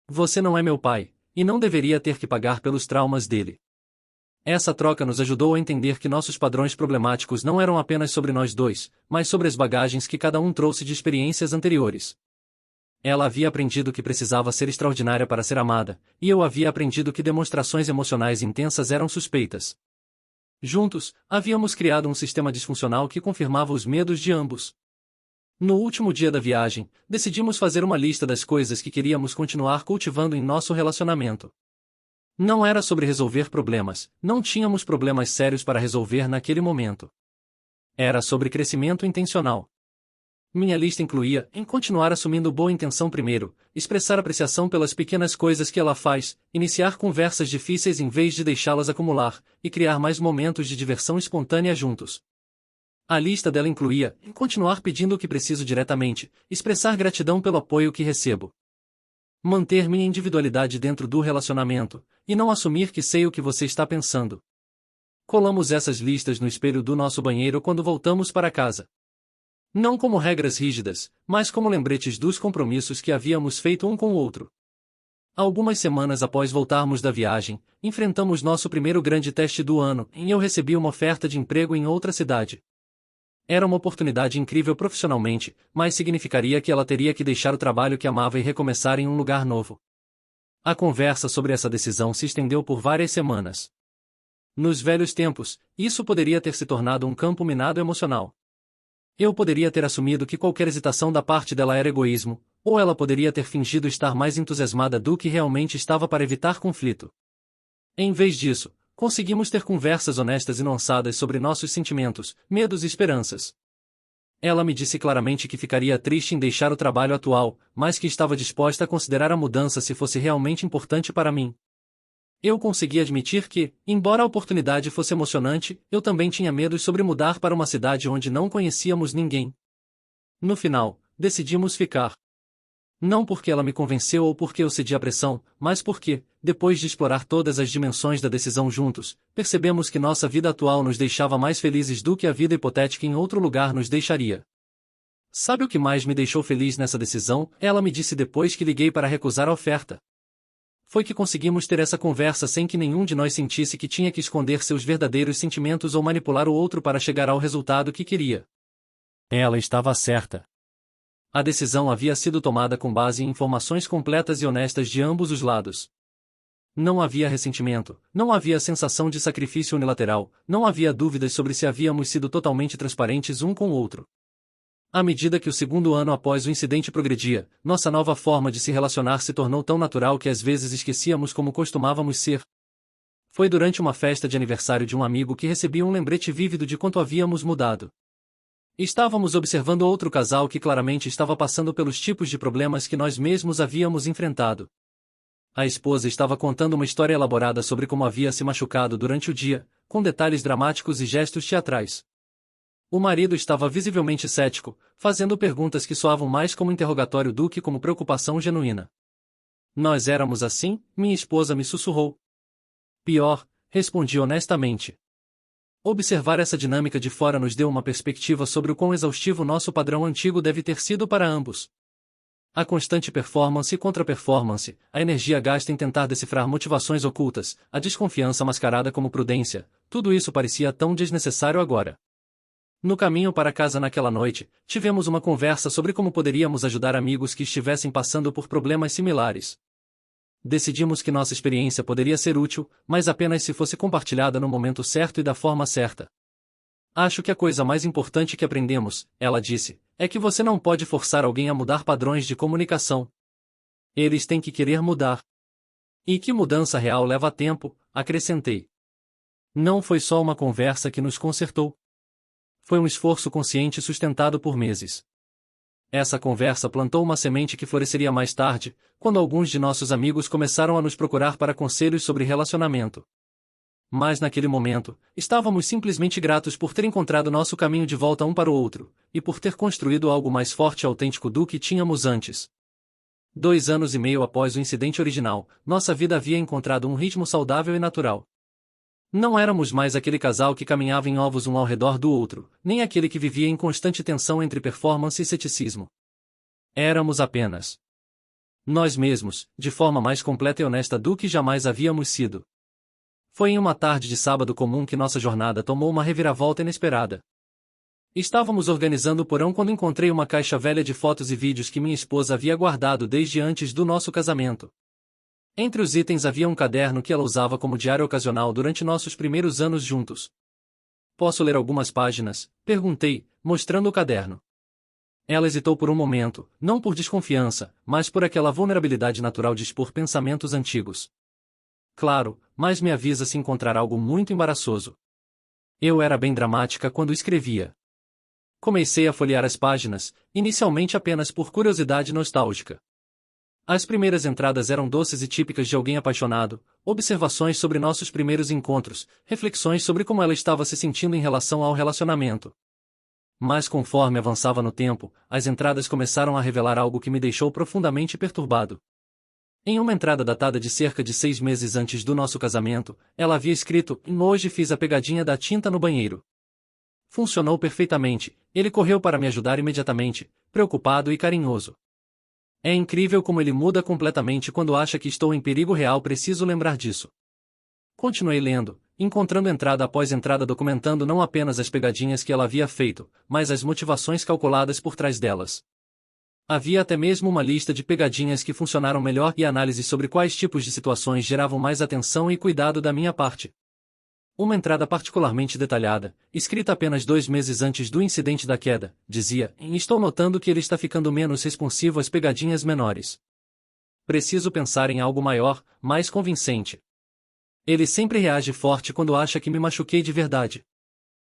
Você não é meu pai, e não deveria ter que pagar pelos traumas dele. Essa troca nos ajudou a entender que nossos padrões problemáticos não eram apenas sobre nós dois, mas sobre as bagagens que cada um trouxe de experiências anteriores. Ela havia aprendido que precisava ser extraordinária para ser amada, e eu havia aprendido que demonstrações emocionais intensas eram suspeitas. Juntos, havíamos criado um sistema disfuncional que confirmava os medos de ambos. No último dia da viagem, decidimos fazer uma lista das coisas que queríamos continuar cultivando em nosso relacionamento. Não era sobre resolver problemas, não tínhamos problemas sérios para resolver naquele momento. Era sobre crescimento intencional. Minha lista incluía, em continuar assumindo boa intenção primeiro, expressar apreciação pelas pequenas coisas que ela faz, iniciar conversas difíceis em vez de deixá-las acumular, e criar mais momentos de diversão espontânea juntos. A lista dela incluía, em continuar pedindo o que preciso diretamente, expressar gratidão pelo apoio que recebo. Manter minha individualidade dentro do relacionamento, e não assumir que sei o que você está pensando. Colamos essas listas no espelho do nosso banheiro quando voltamos para casa. Não como regras rígidas, mas como lembretes dos compromissos que havíamos feito um com o outro. Algumas semanas após voltarmos da viagem, enfrentamos nosso primeiro grande teste do ano, e eu recebi uma oferta de emprego em outra cidade. Era uma oportunidade incrível profissionalmente, mas significaria que ela teria que deixar o trabalho que amava e recomeçar em um lugar novo. A conversa sobre essa decisão se estendeu por várias semanas. Nos velhos tempos, isso poderia ter se tornado um campo minado emocional. Eu poderia ter assumido que qualquer hesitação da parte dela era egoísmo, ou ela poderia ter fingido estar mais entusiasmada do que realmente estava para evitar conflito. Em vez disso, conseguimos ter conversas honestas e nuançadas sobre nossos sentimentos, medos e esperanças. Ela me disse claramente que ficaria triste em deixar o trabalho atual, mas que estava disposta a considerar a mudança se fosse realmente importante para mim. Eu consegui admitir que, embora a oportunidade fosse emocionante, eu também tinha medos sobre mudar para uma cidade onde não conhecíamos ninguém. No final, decidimos ficar. Não porque ela me convenceu ou porque eu cedi à pressão, mas porque, depois de explorar todas as dimensões da decisão juntos, percebemos que nossa vida atual nos deixava mais felizes do que a vida hipotética em outro lugar nos deixaria. Sabe o que mais me deixou feliz nessa decisão? Ela me disse depois que liguei para recusar a oferta. Foi que conseguimos ter essa conversa sem que nenhum de nós sentisse que tinha que esconder seus verdadeiros sentimentos ou manipular o outro para chegar ao resultado que queria. Ela estava certa. A decisão havia sido tomada com base em informações completas e honestas de ambos os lados. Não havia ressentimento, não havia sensação de sacrifício unilateral, não havia dúvidas sobre se havíamos sido totalmente transparentes um com o outro. À medida que o segundo ano após o incidente progredia, nossa nova forma de se relacionar se tornou tão natural que às vezes esquecíamos como costumávamos ser. Foi durante uma festa de aniversário de um amigo que recebi um lembrete vívido de quanto havíamos mudado. Estávamos observando outro casal que claramente estava passando pelos tipos de problemas que nós mesmos havíamos enfrentado. A esposa estava contando uma história elaborada sobre como havia se machucado durante o dia, com detalhes dramáticos e gestos teatrais. O marido estava visivelmente cético, fazendo perguntas que soavam mais como interrogatório do que como preocupação genuína. Nós éramos assim, minha esposa me sussurrou. Pior, respondi honestamente. Observar essa dinâmica de fora nos deu uma perspectiva sobre o quão exaustivo nosso padrão antigo deve ter sido para ambos. A constante performance e contra-performance, a energia gasta em tentar decifrar motivações ocultas, a desconfiança mascarada como prudência, tudo isso parecia tão desnecessário agora. No caminho para casa naquela noite, tivemos uma conversa sobre como poderíamos ajudar amigos que estivessem passando por problemas similares. Decidimos que nossa experiência poderia ser útil, mas apenas se fosse compartilhada no momento certo e da forma certa. Acho que a coisa mais importante que aprendemos, ela disse, é que você não pode forçar alguém a mudar padrões de comunicação. Eles têm que querer mudar. E que mudança real leva tempo, acrescentei. Não foi só uma conversa que nos consertou. Foi um esforço consciente sustentado por meses. Essa conversa plantou uma semente que floresceria mais tarde, quando alguns de nossos amigos começaram a nos procurar para conselhos sobre relacionamento. Mas naquele momento, estávamos simplesmente gratos por ter encontrado nosso caminho de volta um para o outro, e por ter construído algo mais forte e autêntico do que tínhamos antes. 2 anos e meio após o incidente original, nossa vida havia encontrado um ritmo saudável e natural. Não éramos mais aquele casal que caminhava em ovos um ao redor do outro, nem aquele que vivia em constante tensão entre performance e ceticismo. Éramos apenas nós mesmos, de forma mais completa e honesta do que jamais havíamos sido. Foi em uma tarde de sábado comum que nossa jornada tomou uma reviravolta inesperada. Estávamos organizando o porão quando encontrei uma caixa velha de fotos e vídeos que minha esposa havia guardado desde antes do nosso casamento. Entre os itens havia um caderno que ela usava como diário ocasional durante nossos primeiros anos juntos. Posso ler algumas páginas? Perguntei, mostrando o caderno. Ela hesitou por um momento, não por desconfiança, mas por aquela vulnerabilidade natural de expor pensamentos antigos. Claro, mas me avisa se encontrar algo muito embaraçoso. Eu era bem dramática quando escrevia. Comecei a folhear as páginas, inicialmente apenas por curiosidade nostálgica. As primeiras entradas eram doces e típicas de alguém apaixonado, observações sobre nossos primeiros encontros, reflexões sobre como ela estava se sentindo em relação ao relacionamento. Mas conforme avançava no tempo, as entradas começaram a revelar algo que me deixou profundamente perturbado. Em uma entrada datada de cerca de 6 meses antes do nosso casamento, ela havia escrito: "Hoje fiz a pegadinha da tinta no banheiro." Funcionou perfeitamente, ele correu para me ajudar imediatamente, preocupado e carinhoso. É incrível como ele muda completamente quando acha que estou em perigo real. Preciso lembrar disso. Continuei lendo, encontrando entrada após entrada documentando não apenas as pegadinhas que ela havia feito, mas as motivações calculadas por trás delas. Havia até mesmo uma lista de pegadinhas que funcionaram melhor e análises sobre quais tipos de situações geravam mais atenção e cuidado da minha parte. Uma entrada particularmente detalhada, escrita apenas 2 meses antes do incidente da queda, dizia: "Estou notando que ele está ficando menos responsivo às pegadinhas menores. Preciso pensar em algo maior, mais convincente. Ele sempre reage forte quando acha que me machuquei de verdade.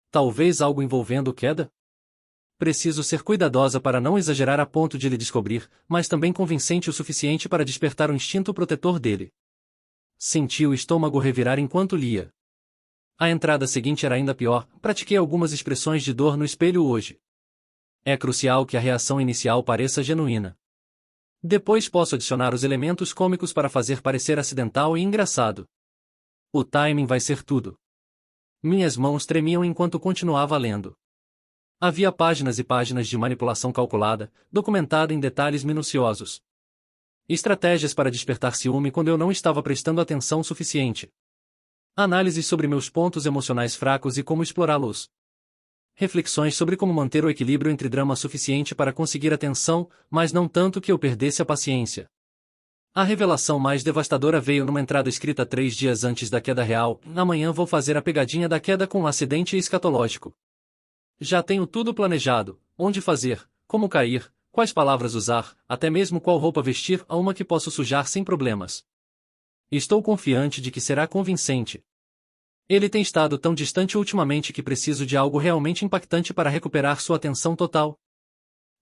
Talvez algo envolvendo queda? Preciso ser cuidadosa para não exagerar a ponto de lhe descobrir, mas também convincente o suficiente para despertar o instinto protetor dele." Senti o estômago revirar enquanto lia. A entrada seguinte era ainda pior: "Pratiquei algumas expressões de dor no espelho hoje. É crucial que a reação inicial pareça genuína. Depois posso adicionar os elementos cômicos para fazer parecer acidental e engraçado. O timing vai ser tudo." Minhas mãos tremiam enquanto continuava lendo. Havia páginas e páginas de manipulação calculada, documentada em detalhes minuciosos. Estratégias para despertar ciúme quando eu não estava prestando atenção suficiente. Análises sobre meus pontos emocionais fracos e como explorá-los. Reflexões sobre como manter o equilíbrio entre drama suficiente para conseguir atenção, mas não tanto que eu perdesse a paciência. A revelação mais devastadora veio numa entrada escrita 3 dias antes da queda real: "Amanhã vou fazer a pegadinha da queda com um acidente escatológico. Já tenho tudo planejado: onde fazer, como cair, quais palavras usar, até mesmo qual roupa vestir, a uma que posso sujar sem problemas. Estou confiante de que será convincente. Ele tem estado tão distante ultimamente que preciso de algo realmente impactante para recuperar sua atenção total."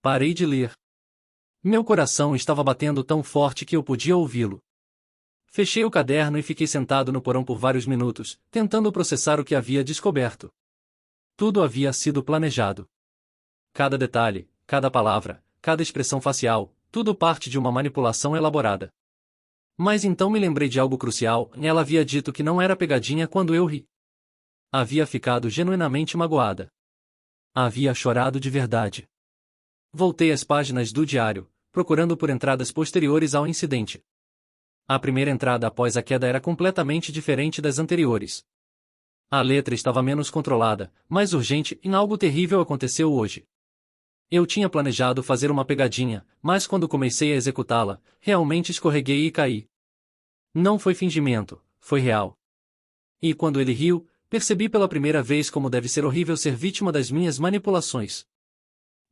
Parei de ler. Meu coração estava batendo tão forte que eu podia ouvi-lo. Fechei o caderno e fiquei sentado no porão por vários minutos, tentando processar o que havia descoberto. Tudo havia sido planejado. Cada detalhe, cada palavra, cada expressão facial, tudo parte de uma manipulação elaborada. Mas então me lembrei de algo crucial: ela havia dito que não era pegadinha quando eu ri. Havia ficado genuinamente magoada. Havia chorado de verdade. Voltei às páginas do diário, procurando por entradas posteriores ao incidente. A primeira entrada após a queda era completamente diferente das anteriores. A letra estava menos controlada, mais urgente, e algo terrível aconteceu hoje. Eu tinha planejado fazer uma pegadinha, mas quando comecei a executá-la, realmente escorreguei e caí. Não foi fingimento, foi real. E quando ele riu, percebi pela primeira vez como deve ser horrível ser vítima das minhas manipulações.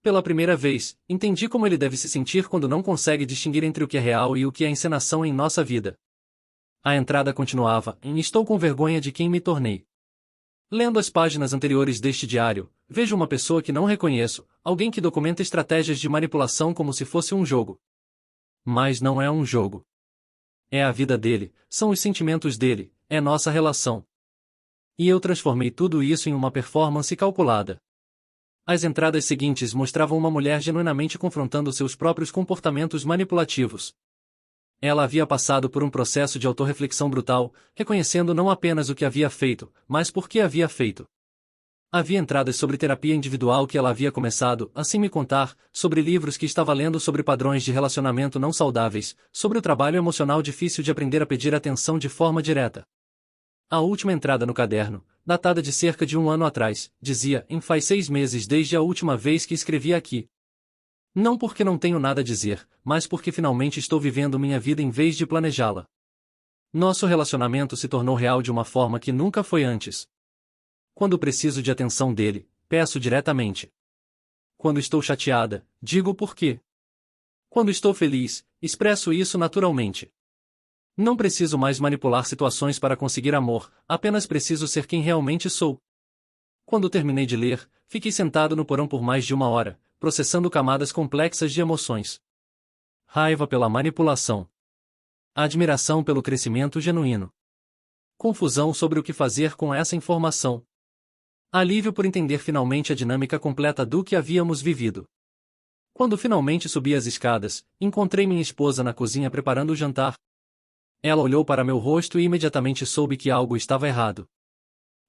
Pela primeira vez, entendi como ele deve se sentir quando não consegue distinguir entre o que é real e o que é encenação em nossa vida. A entrada continuava: "Estou com vergonha de quem me tornei." Lendo as páginas anteriores deste diário, vejo uma pessoa que não reconheço, alguém que documenta estratégias de manipulação como se fosse um jogo. Mas não é um jogo. É a vida dele, são os sentimentos dele, é nossa relação. E eu transformei tudo isso em uma performance calculada. As entradas seguintes mostravam uma mulher genuinamente confrontando seus próprios comportamentos manipulativos. Ela havia passado por um processo de autorreflexão brutal, reconhecendo não apenas o que havia feito, mas por que havia feito. Havia entradas sobre terapia individual que ela havia começado, assim me contar, sobre livros que estava lendo sobre padrões de relacionamento não saudáveis, sobre o trabalho emocional difícil de aprender a pedir atenção de forma direta. A última entrada no caderno, datada de cerca de 1 ano atrás, dizia: "Faz 6 meses desde a última vez que escrevi aqui. Não porque não tenho nada a dizer, mas porque finalmente estou vivendo minha vida em vez de planejá-la. Nosso relacionamento se tornou real de uma forma que nunca foi antes. Quando preciso de atenção dele, peço diretamente. Quando estou chateada, digo por quê. Quando estou feliz, expresso isso naturalmente. Não preciso mais manipular situações para conseguir amor, apenas preciso ser quem realmente sou. Quando terminei de ler, fiquei sentado no porão por mais de 1 hora, processando camadas complexas de emoções. Raiva pela manipulação. Admiração pelo crescimento genuíno. Confusão sobre o que fazer com essa informação. Alívio por entender finalmente a dinâmica completa do que havíamos vivido. Quando finalmente subi as escadas, encontrei minha esposa na cozinha preparando o jantar. Ela olhou para meu rosto e imediatamente soube que algo estava errado.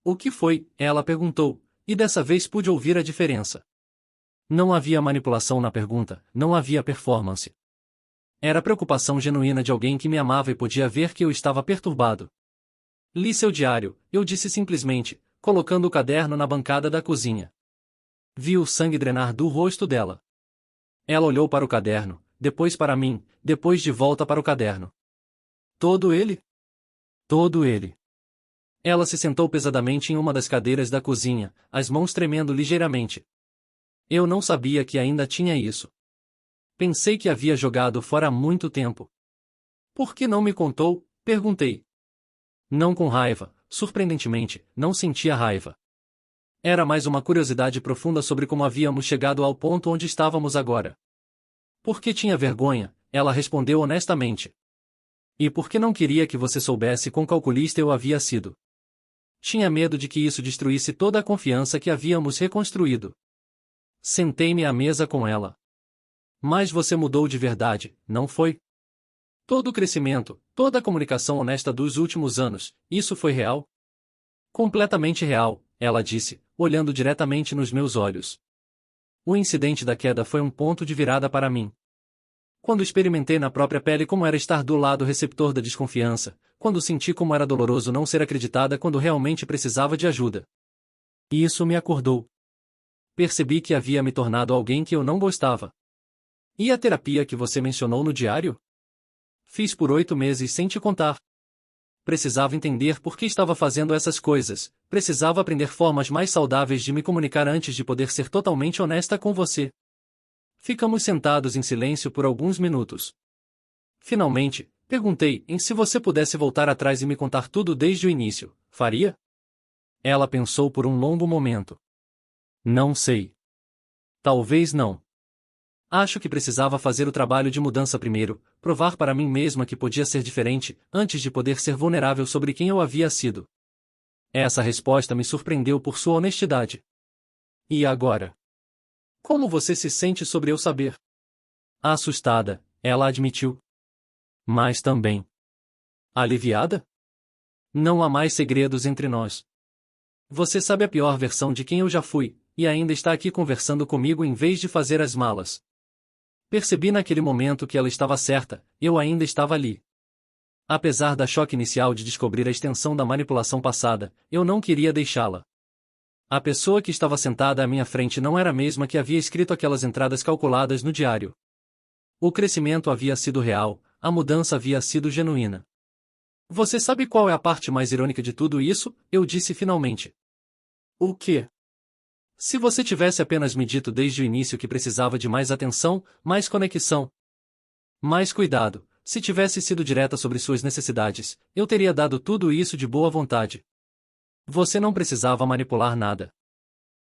O que foi? Ela perguntou, e dessa vez pude ouvir a diferença. Não havia manipulação na pergunta, não havia performance. Era a preocupação genuína de alguém que me amava e podia ver que eu estava perturbado. Li seu diário, eu disse simplesmente, colocando o caderno na bancada da cozinha. Vi o sangue drenar do rosto dela. Ela olhou para o caderno, depois para mim, depois de volta para o caderno. Todo ele? Todo ele. Ela se sentou pesadamente em uma das cadeiras da cozinha, as mãos tremendo ligeiramente. Eu não sabia que ainda tinha isso. Pensei que havia jogado fora há muito tempo. Por que não me contou? Perguntei. Não com raiva, surpreendentemente, não sentia raiva. Era mais uma curiosidade profunda sobre como havíamos chegado ao ponto onde estávamos agora. Porque tinha vergonha, ela respondeu honestamente. E porque não queria que você soubesse quão calculista eu havia sido. Tinha medo de que isso destruísse toda a confiança que havíamos reconstruído. Sentei-me à mesa com ela. Mas você mudou de verdade, não foi? Todo o crescimento, toda a comunicação honesta dos últimos anos, isso foi real? Completamente real, ela disse, olhando diretamente nos meus olhos. O incidente da queda foi um ponto de virada para mim. Quando experimentei na própria pele como era estar do lado receptor da desconfiança, quando senti como era doloroso não ser acreditada quando realmente precisava de ajuda. E isso me acordou. Percebi que havia me tornado alguém que eu não gostava. E a terapia que você mencionou no diário? Fiz por 8 meses sem te contar. Precisava entender por que estava fazendo essas coisas, precisava aprender formas mais saudáveis de me comunicar antes de poder ser totalmente honesta com você. Ficamos sentados em silêncio por alguns minutos. Finalmente, perguntei em se você pudesse voltar atrás e me contar tudo desde o início, faria? Ela pensou por um longo momento. Não sei. Talvez não. Acho que precisava fazer o trabalho de mudança primeiro, provar para mim mesma que podia ser diferente, antes de poder ser vulnerável sobre quem eu havia sido. Essa resposta me surpreendeu por sua honestidade. E agora? Como você se sente sobre eu saber? Assustada, ela admitiu. Mas também. Aliviada? Não há mais segredos entre nós. Você sabe a pior versão de quem eu já fui, e ainda está aqui conversando comigo em vez de fazer as malas. Percebi naquele momento que ela estava certa, eu ainda estava ali. Apesar da choque inicial de descobrir a extensão da manipulação passada, eu não queria deixá-la. A pessoa que estava sentada à minha frente não era a mesma que havia escrito aquelas entradas calculadas no diário. O crescimento havia sido real, a mudança havia sido genuína. Você sabe qual é a parte mais irônica de tudo isso? Eu disse finalmente. O quê? Se você tivesse apenas me dito desde o início que precisava de mais atenção, mais conexão, mais cuidado, se tivesse sido direta sobre suas necessidades, eu teria dado tudo isso de boa vontade. Você não precisava manipular nada.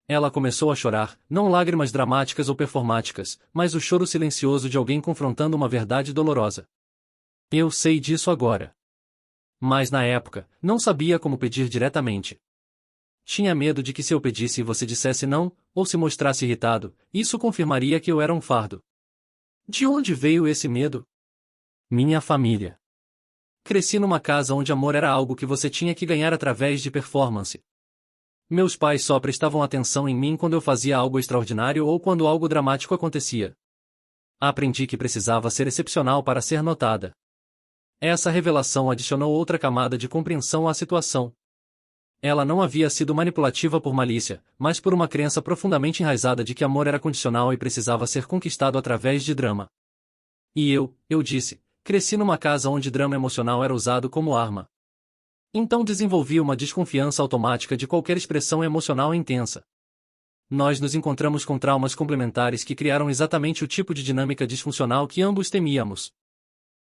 Ela começou a chorar, não lágrimas dramáticas ou performáticas, mas o choro silencioso de alguém confrontando uma verdade dolorosa. Eu sei disso agora. Mas na época, não sabia como pedir diretamente. Tinha medo de que se eu pedisse e você dissesse não, ou se mostrasse irritado, isso confirmaria que eu era um fardo. De onde veio esse medo? Minha família. Cresci numa casa onde amor era algo que você tinha que ganhar através de performance. Meus pais só prestavam atenção em mim quando eu fazia algo extraordinário ou quando algo dramático acontecia. Aprendi que precisava ser excepcional para ser notada. Essa revelação adicionou outra camada de compreensão à situação. Ela não havia sido manipulativa por malícia, mas por uma crença profundamente enraizada de que amor era condicional e precisava ser conquistado através de drama. E eu disse, cresci numa casa onde drama emocional era usado como arma. Então desenvolvi uma desconfiança automática de qualquer expressão emocional intensa. Nós nos encontramos com traumas complementares que criaram exatamente o tipo de dinâmica disfuncional que ambos temíamos.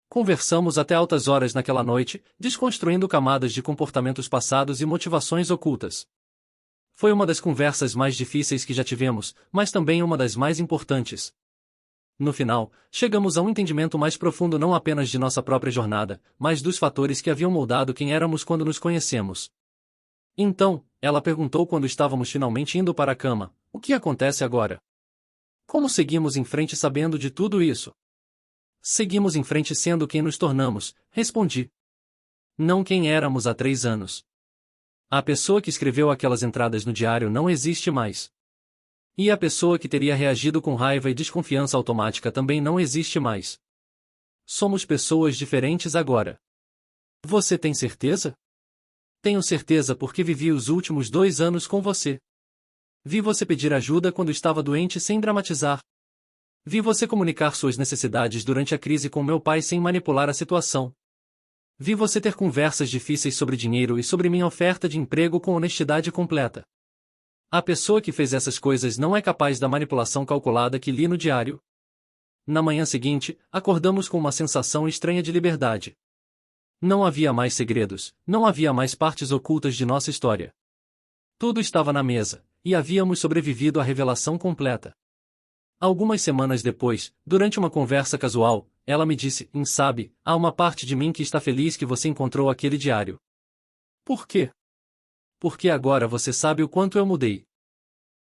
Conversamos até altas horas naquela noite, desconstruindo camadas de comportamentos passados e motivações ocultas. Foi uma das conversas mais difíceis que já tivemos, mas também uma das mais importantes. No final, chegamos a um entendimento mais profundo não apenas de nossa própria jornada, mas dos fatores que haviam moldado quem éramos quando nos conhecemos. Então, ela perguntou quando estávamos finalmente indo para a cama: o que acontece agora? Como seguimos em frente sabendo de tudo isso? Seguimos em frente sendo quem nos tornamos, respondi. Não quem éramos há 3 anos. A pessoa que escreveu aquelas entradas no diário não existe mais. E a pessoa que teria reagido com raiva e desconfiança automática também não existe mais. Somos pessoas diferentes agora. Você tem certeza? Tenho certeza porque vivi os últimos 2 anos com você. Vi você pedir ajuda quando estava doente sem dramatizar. Vi você comunicar suas necessidades durante a crise com meu pai sem manipular a situação. Vi você ter conversas difíceis sobre dinheiro e sobre minha oferta de emprego com honestidade completa. A pessoa que fez essas coisas não é capaz da manipulação calculada que li no diário. Na manhã seguinte, acordamos com uma sensação estranha de liberdade. Não havia mais segredos, não havia mais partes ocultas de nossa história. Tudo estava na mesa, e havíamos sobrevivido à revelação completa. Algumas semanas depois, durante uma conversa casual, ela me disse: sabe, há uma parte de mim que está feliz que você encontrou aquele diário. Por quê? Porque agora você sabe o quanto eu mudei.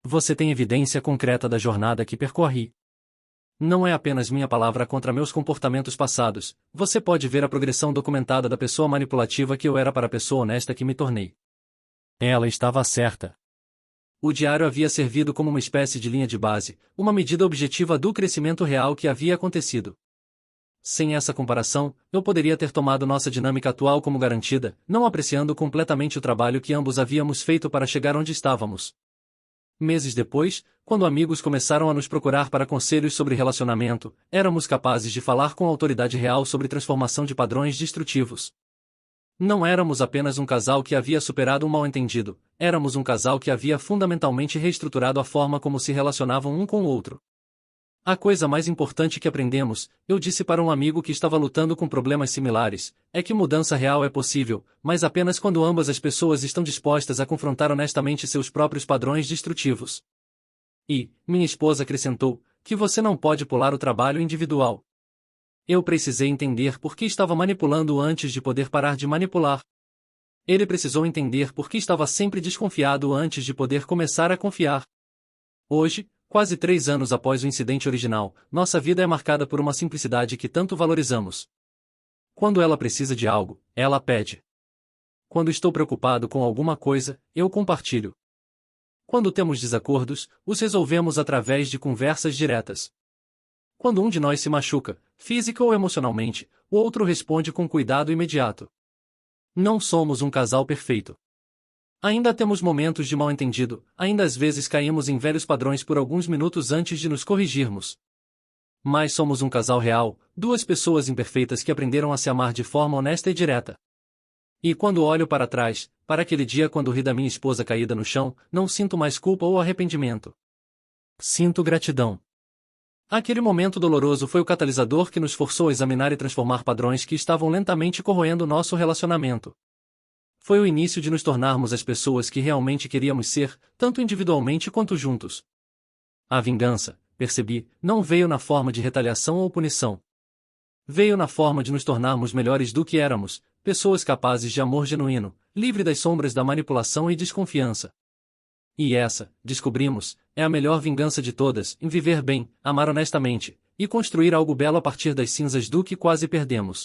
Você tem evidência concreta da jornada que percorri. Não é apenas minha palavra contra meus comportamentos passados, você pode ver a progressão documentada da pessoa manipulativa que eu era para a pessoa honesta que me tornei. Ela estava certa. O diário havia servido como uma espécie de linha de base, uma medida objetiva do crescimento real que havia acontecido. Sem essa comparação, eu poderia ter tomado nossa dinâmica atual como garantida, não apreciando completamente o trabalho que ambos havíamos feito para chegar onde estávamos. Meses depois, quando amigos começaram a nos procurar para conselhos sobre relacionamento, éramos capazes de falar com autoridade real sobre transformação de padrões destrutivos. Não éramos apenas um casal que havia superado um mal-entendido, éramos um casal que havia fundamentalmente reestruturado a forma como se relacionavam um com o outro. A coisa mais importante que aprendemos, eu disse para um amigo que estava lutando com problemas similares, é que mudança real é possível, mas apenas quando ambas as pessoas estão dispostas a confrontar honestamente seus próprios padrões destrutivos. E, minha esposa acrescentou, que você não pode pular o trabalho individual. Eu precisei entender por que estava manipulando antes de poder parar de manipular. Ele precisou entender por que estava sempre desconfiado antes de poder começar a confiar. Hoje, quase 3 anos após o incidente original, nossa vida é marcada por uma simplicidade que tanto valorizamos. Quando ela precisa de algo, ela pede. Quando estou preocupado com alguma coisa, eu compartilho. Quando temos desacordos, os resolvemos através de conversas diretas. Quando um de nós se machuca, física ou emocionalmente, o outro responde com cuidado imediato. Não somos um casal perfeito. Ainda temos momentos de mal-entendido, ainda às vezes caímos em velhos padrões por alguns minutos antes de nos corrigirmos. Mas somos um casal real, 2 pessoas imperfeitas que aprenderam a se amar de forma honesta e direta. E quando olho para trás, para aquele dia quando ri da minha esposa caída no chão, não sinto mais culpa ou arrependimento. Sinto gratidão. Aquele momento doloroso foi o catalisador que nos forçou a examinar e transformar padrões que estavam lentamente corroendo nosso relacionamento. Foi o início de nos tornarmos as pessoas que realmente queríamos ser, tanto individualmente quanto juntos. A vingança, percebi, não veio na forma de retaliação ou punição. Veio na forma de nos tornarmos melhores do que éramos, pessoas capazes de amor genuíno, livre das sombras da manipulação e desconfiança. E essa, descobrimos, é a melhor vingança de todas, em viver bem, amar honestamente, e construir algo belo a partir das cinzas do que quase perdemos.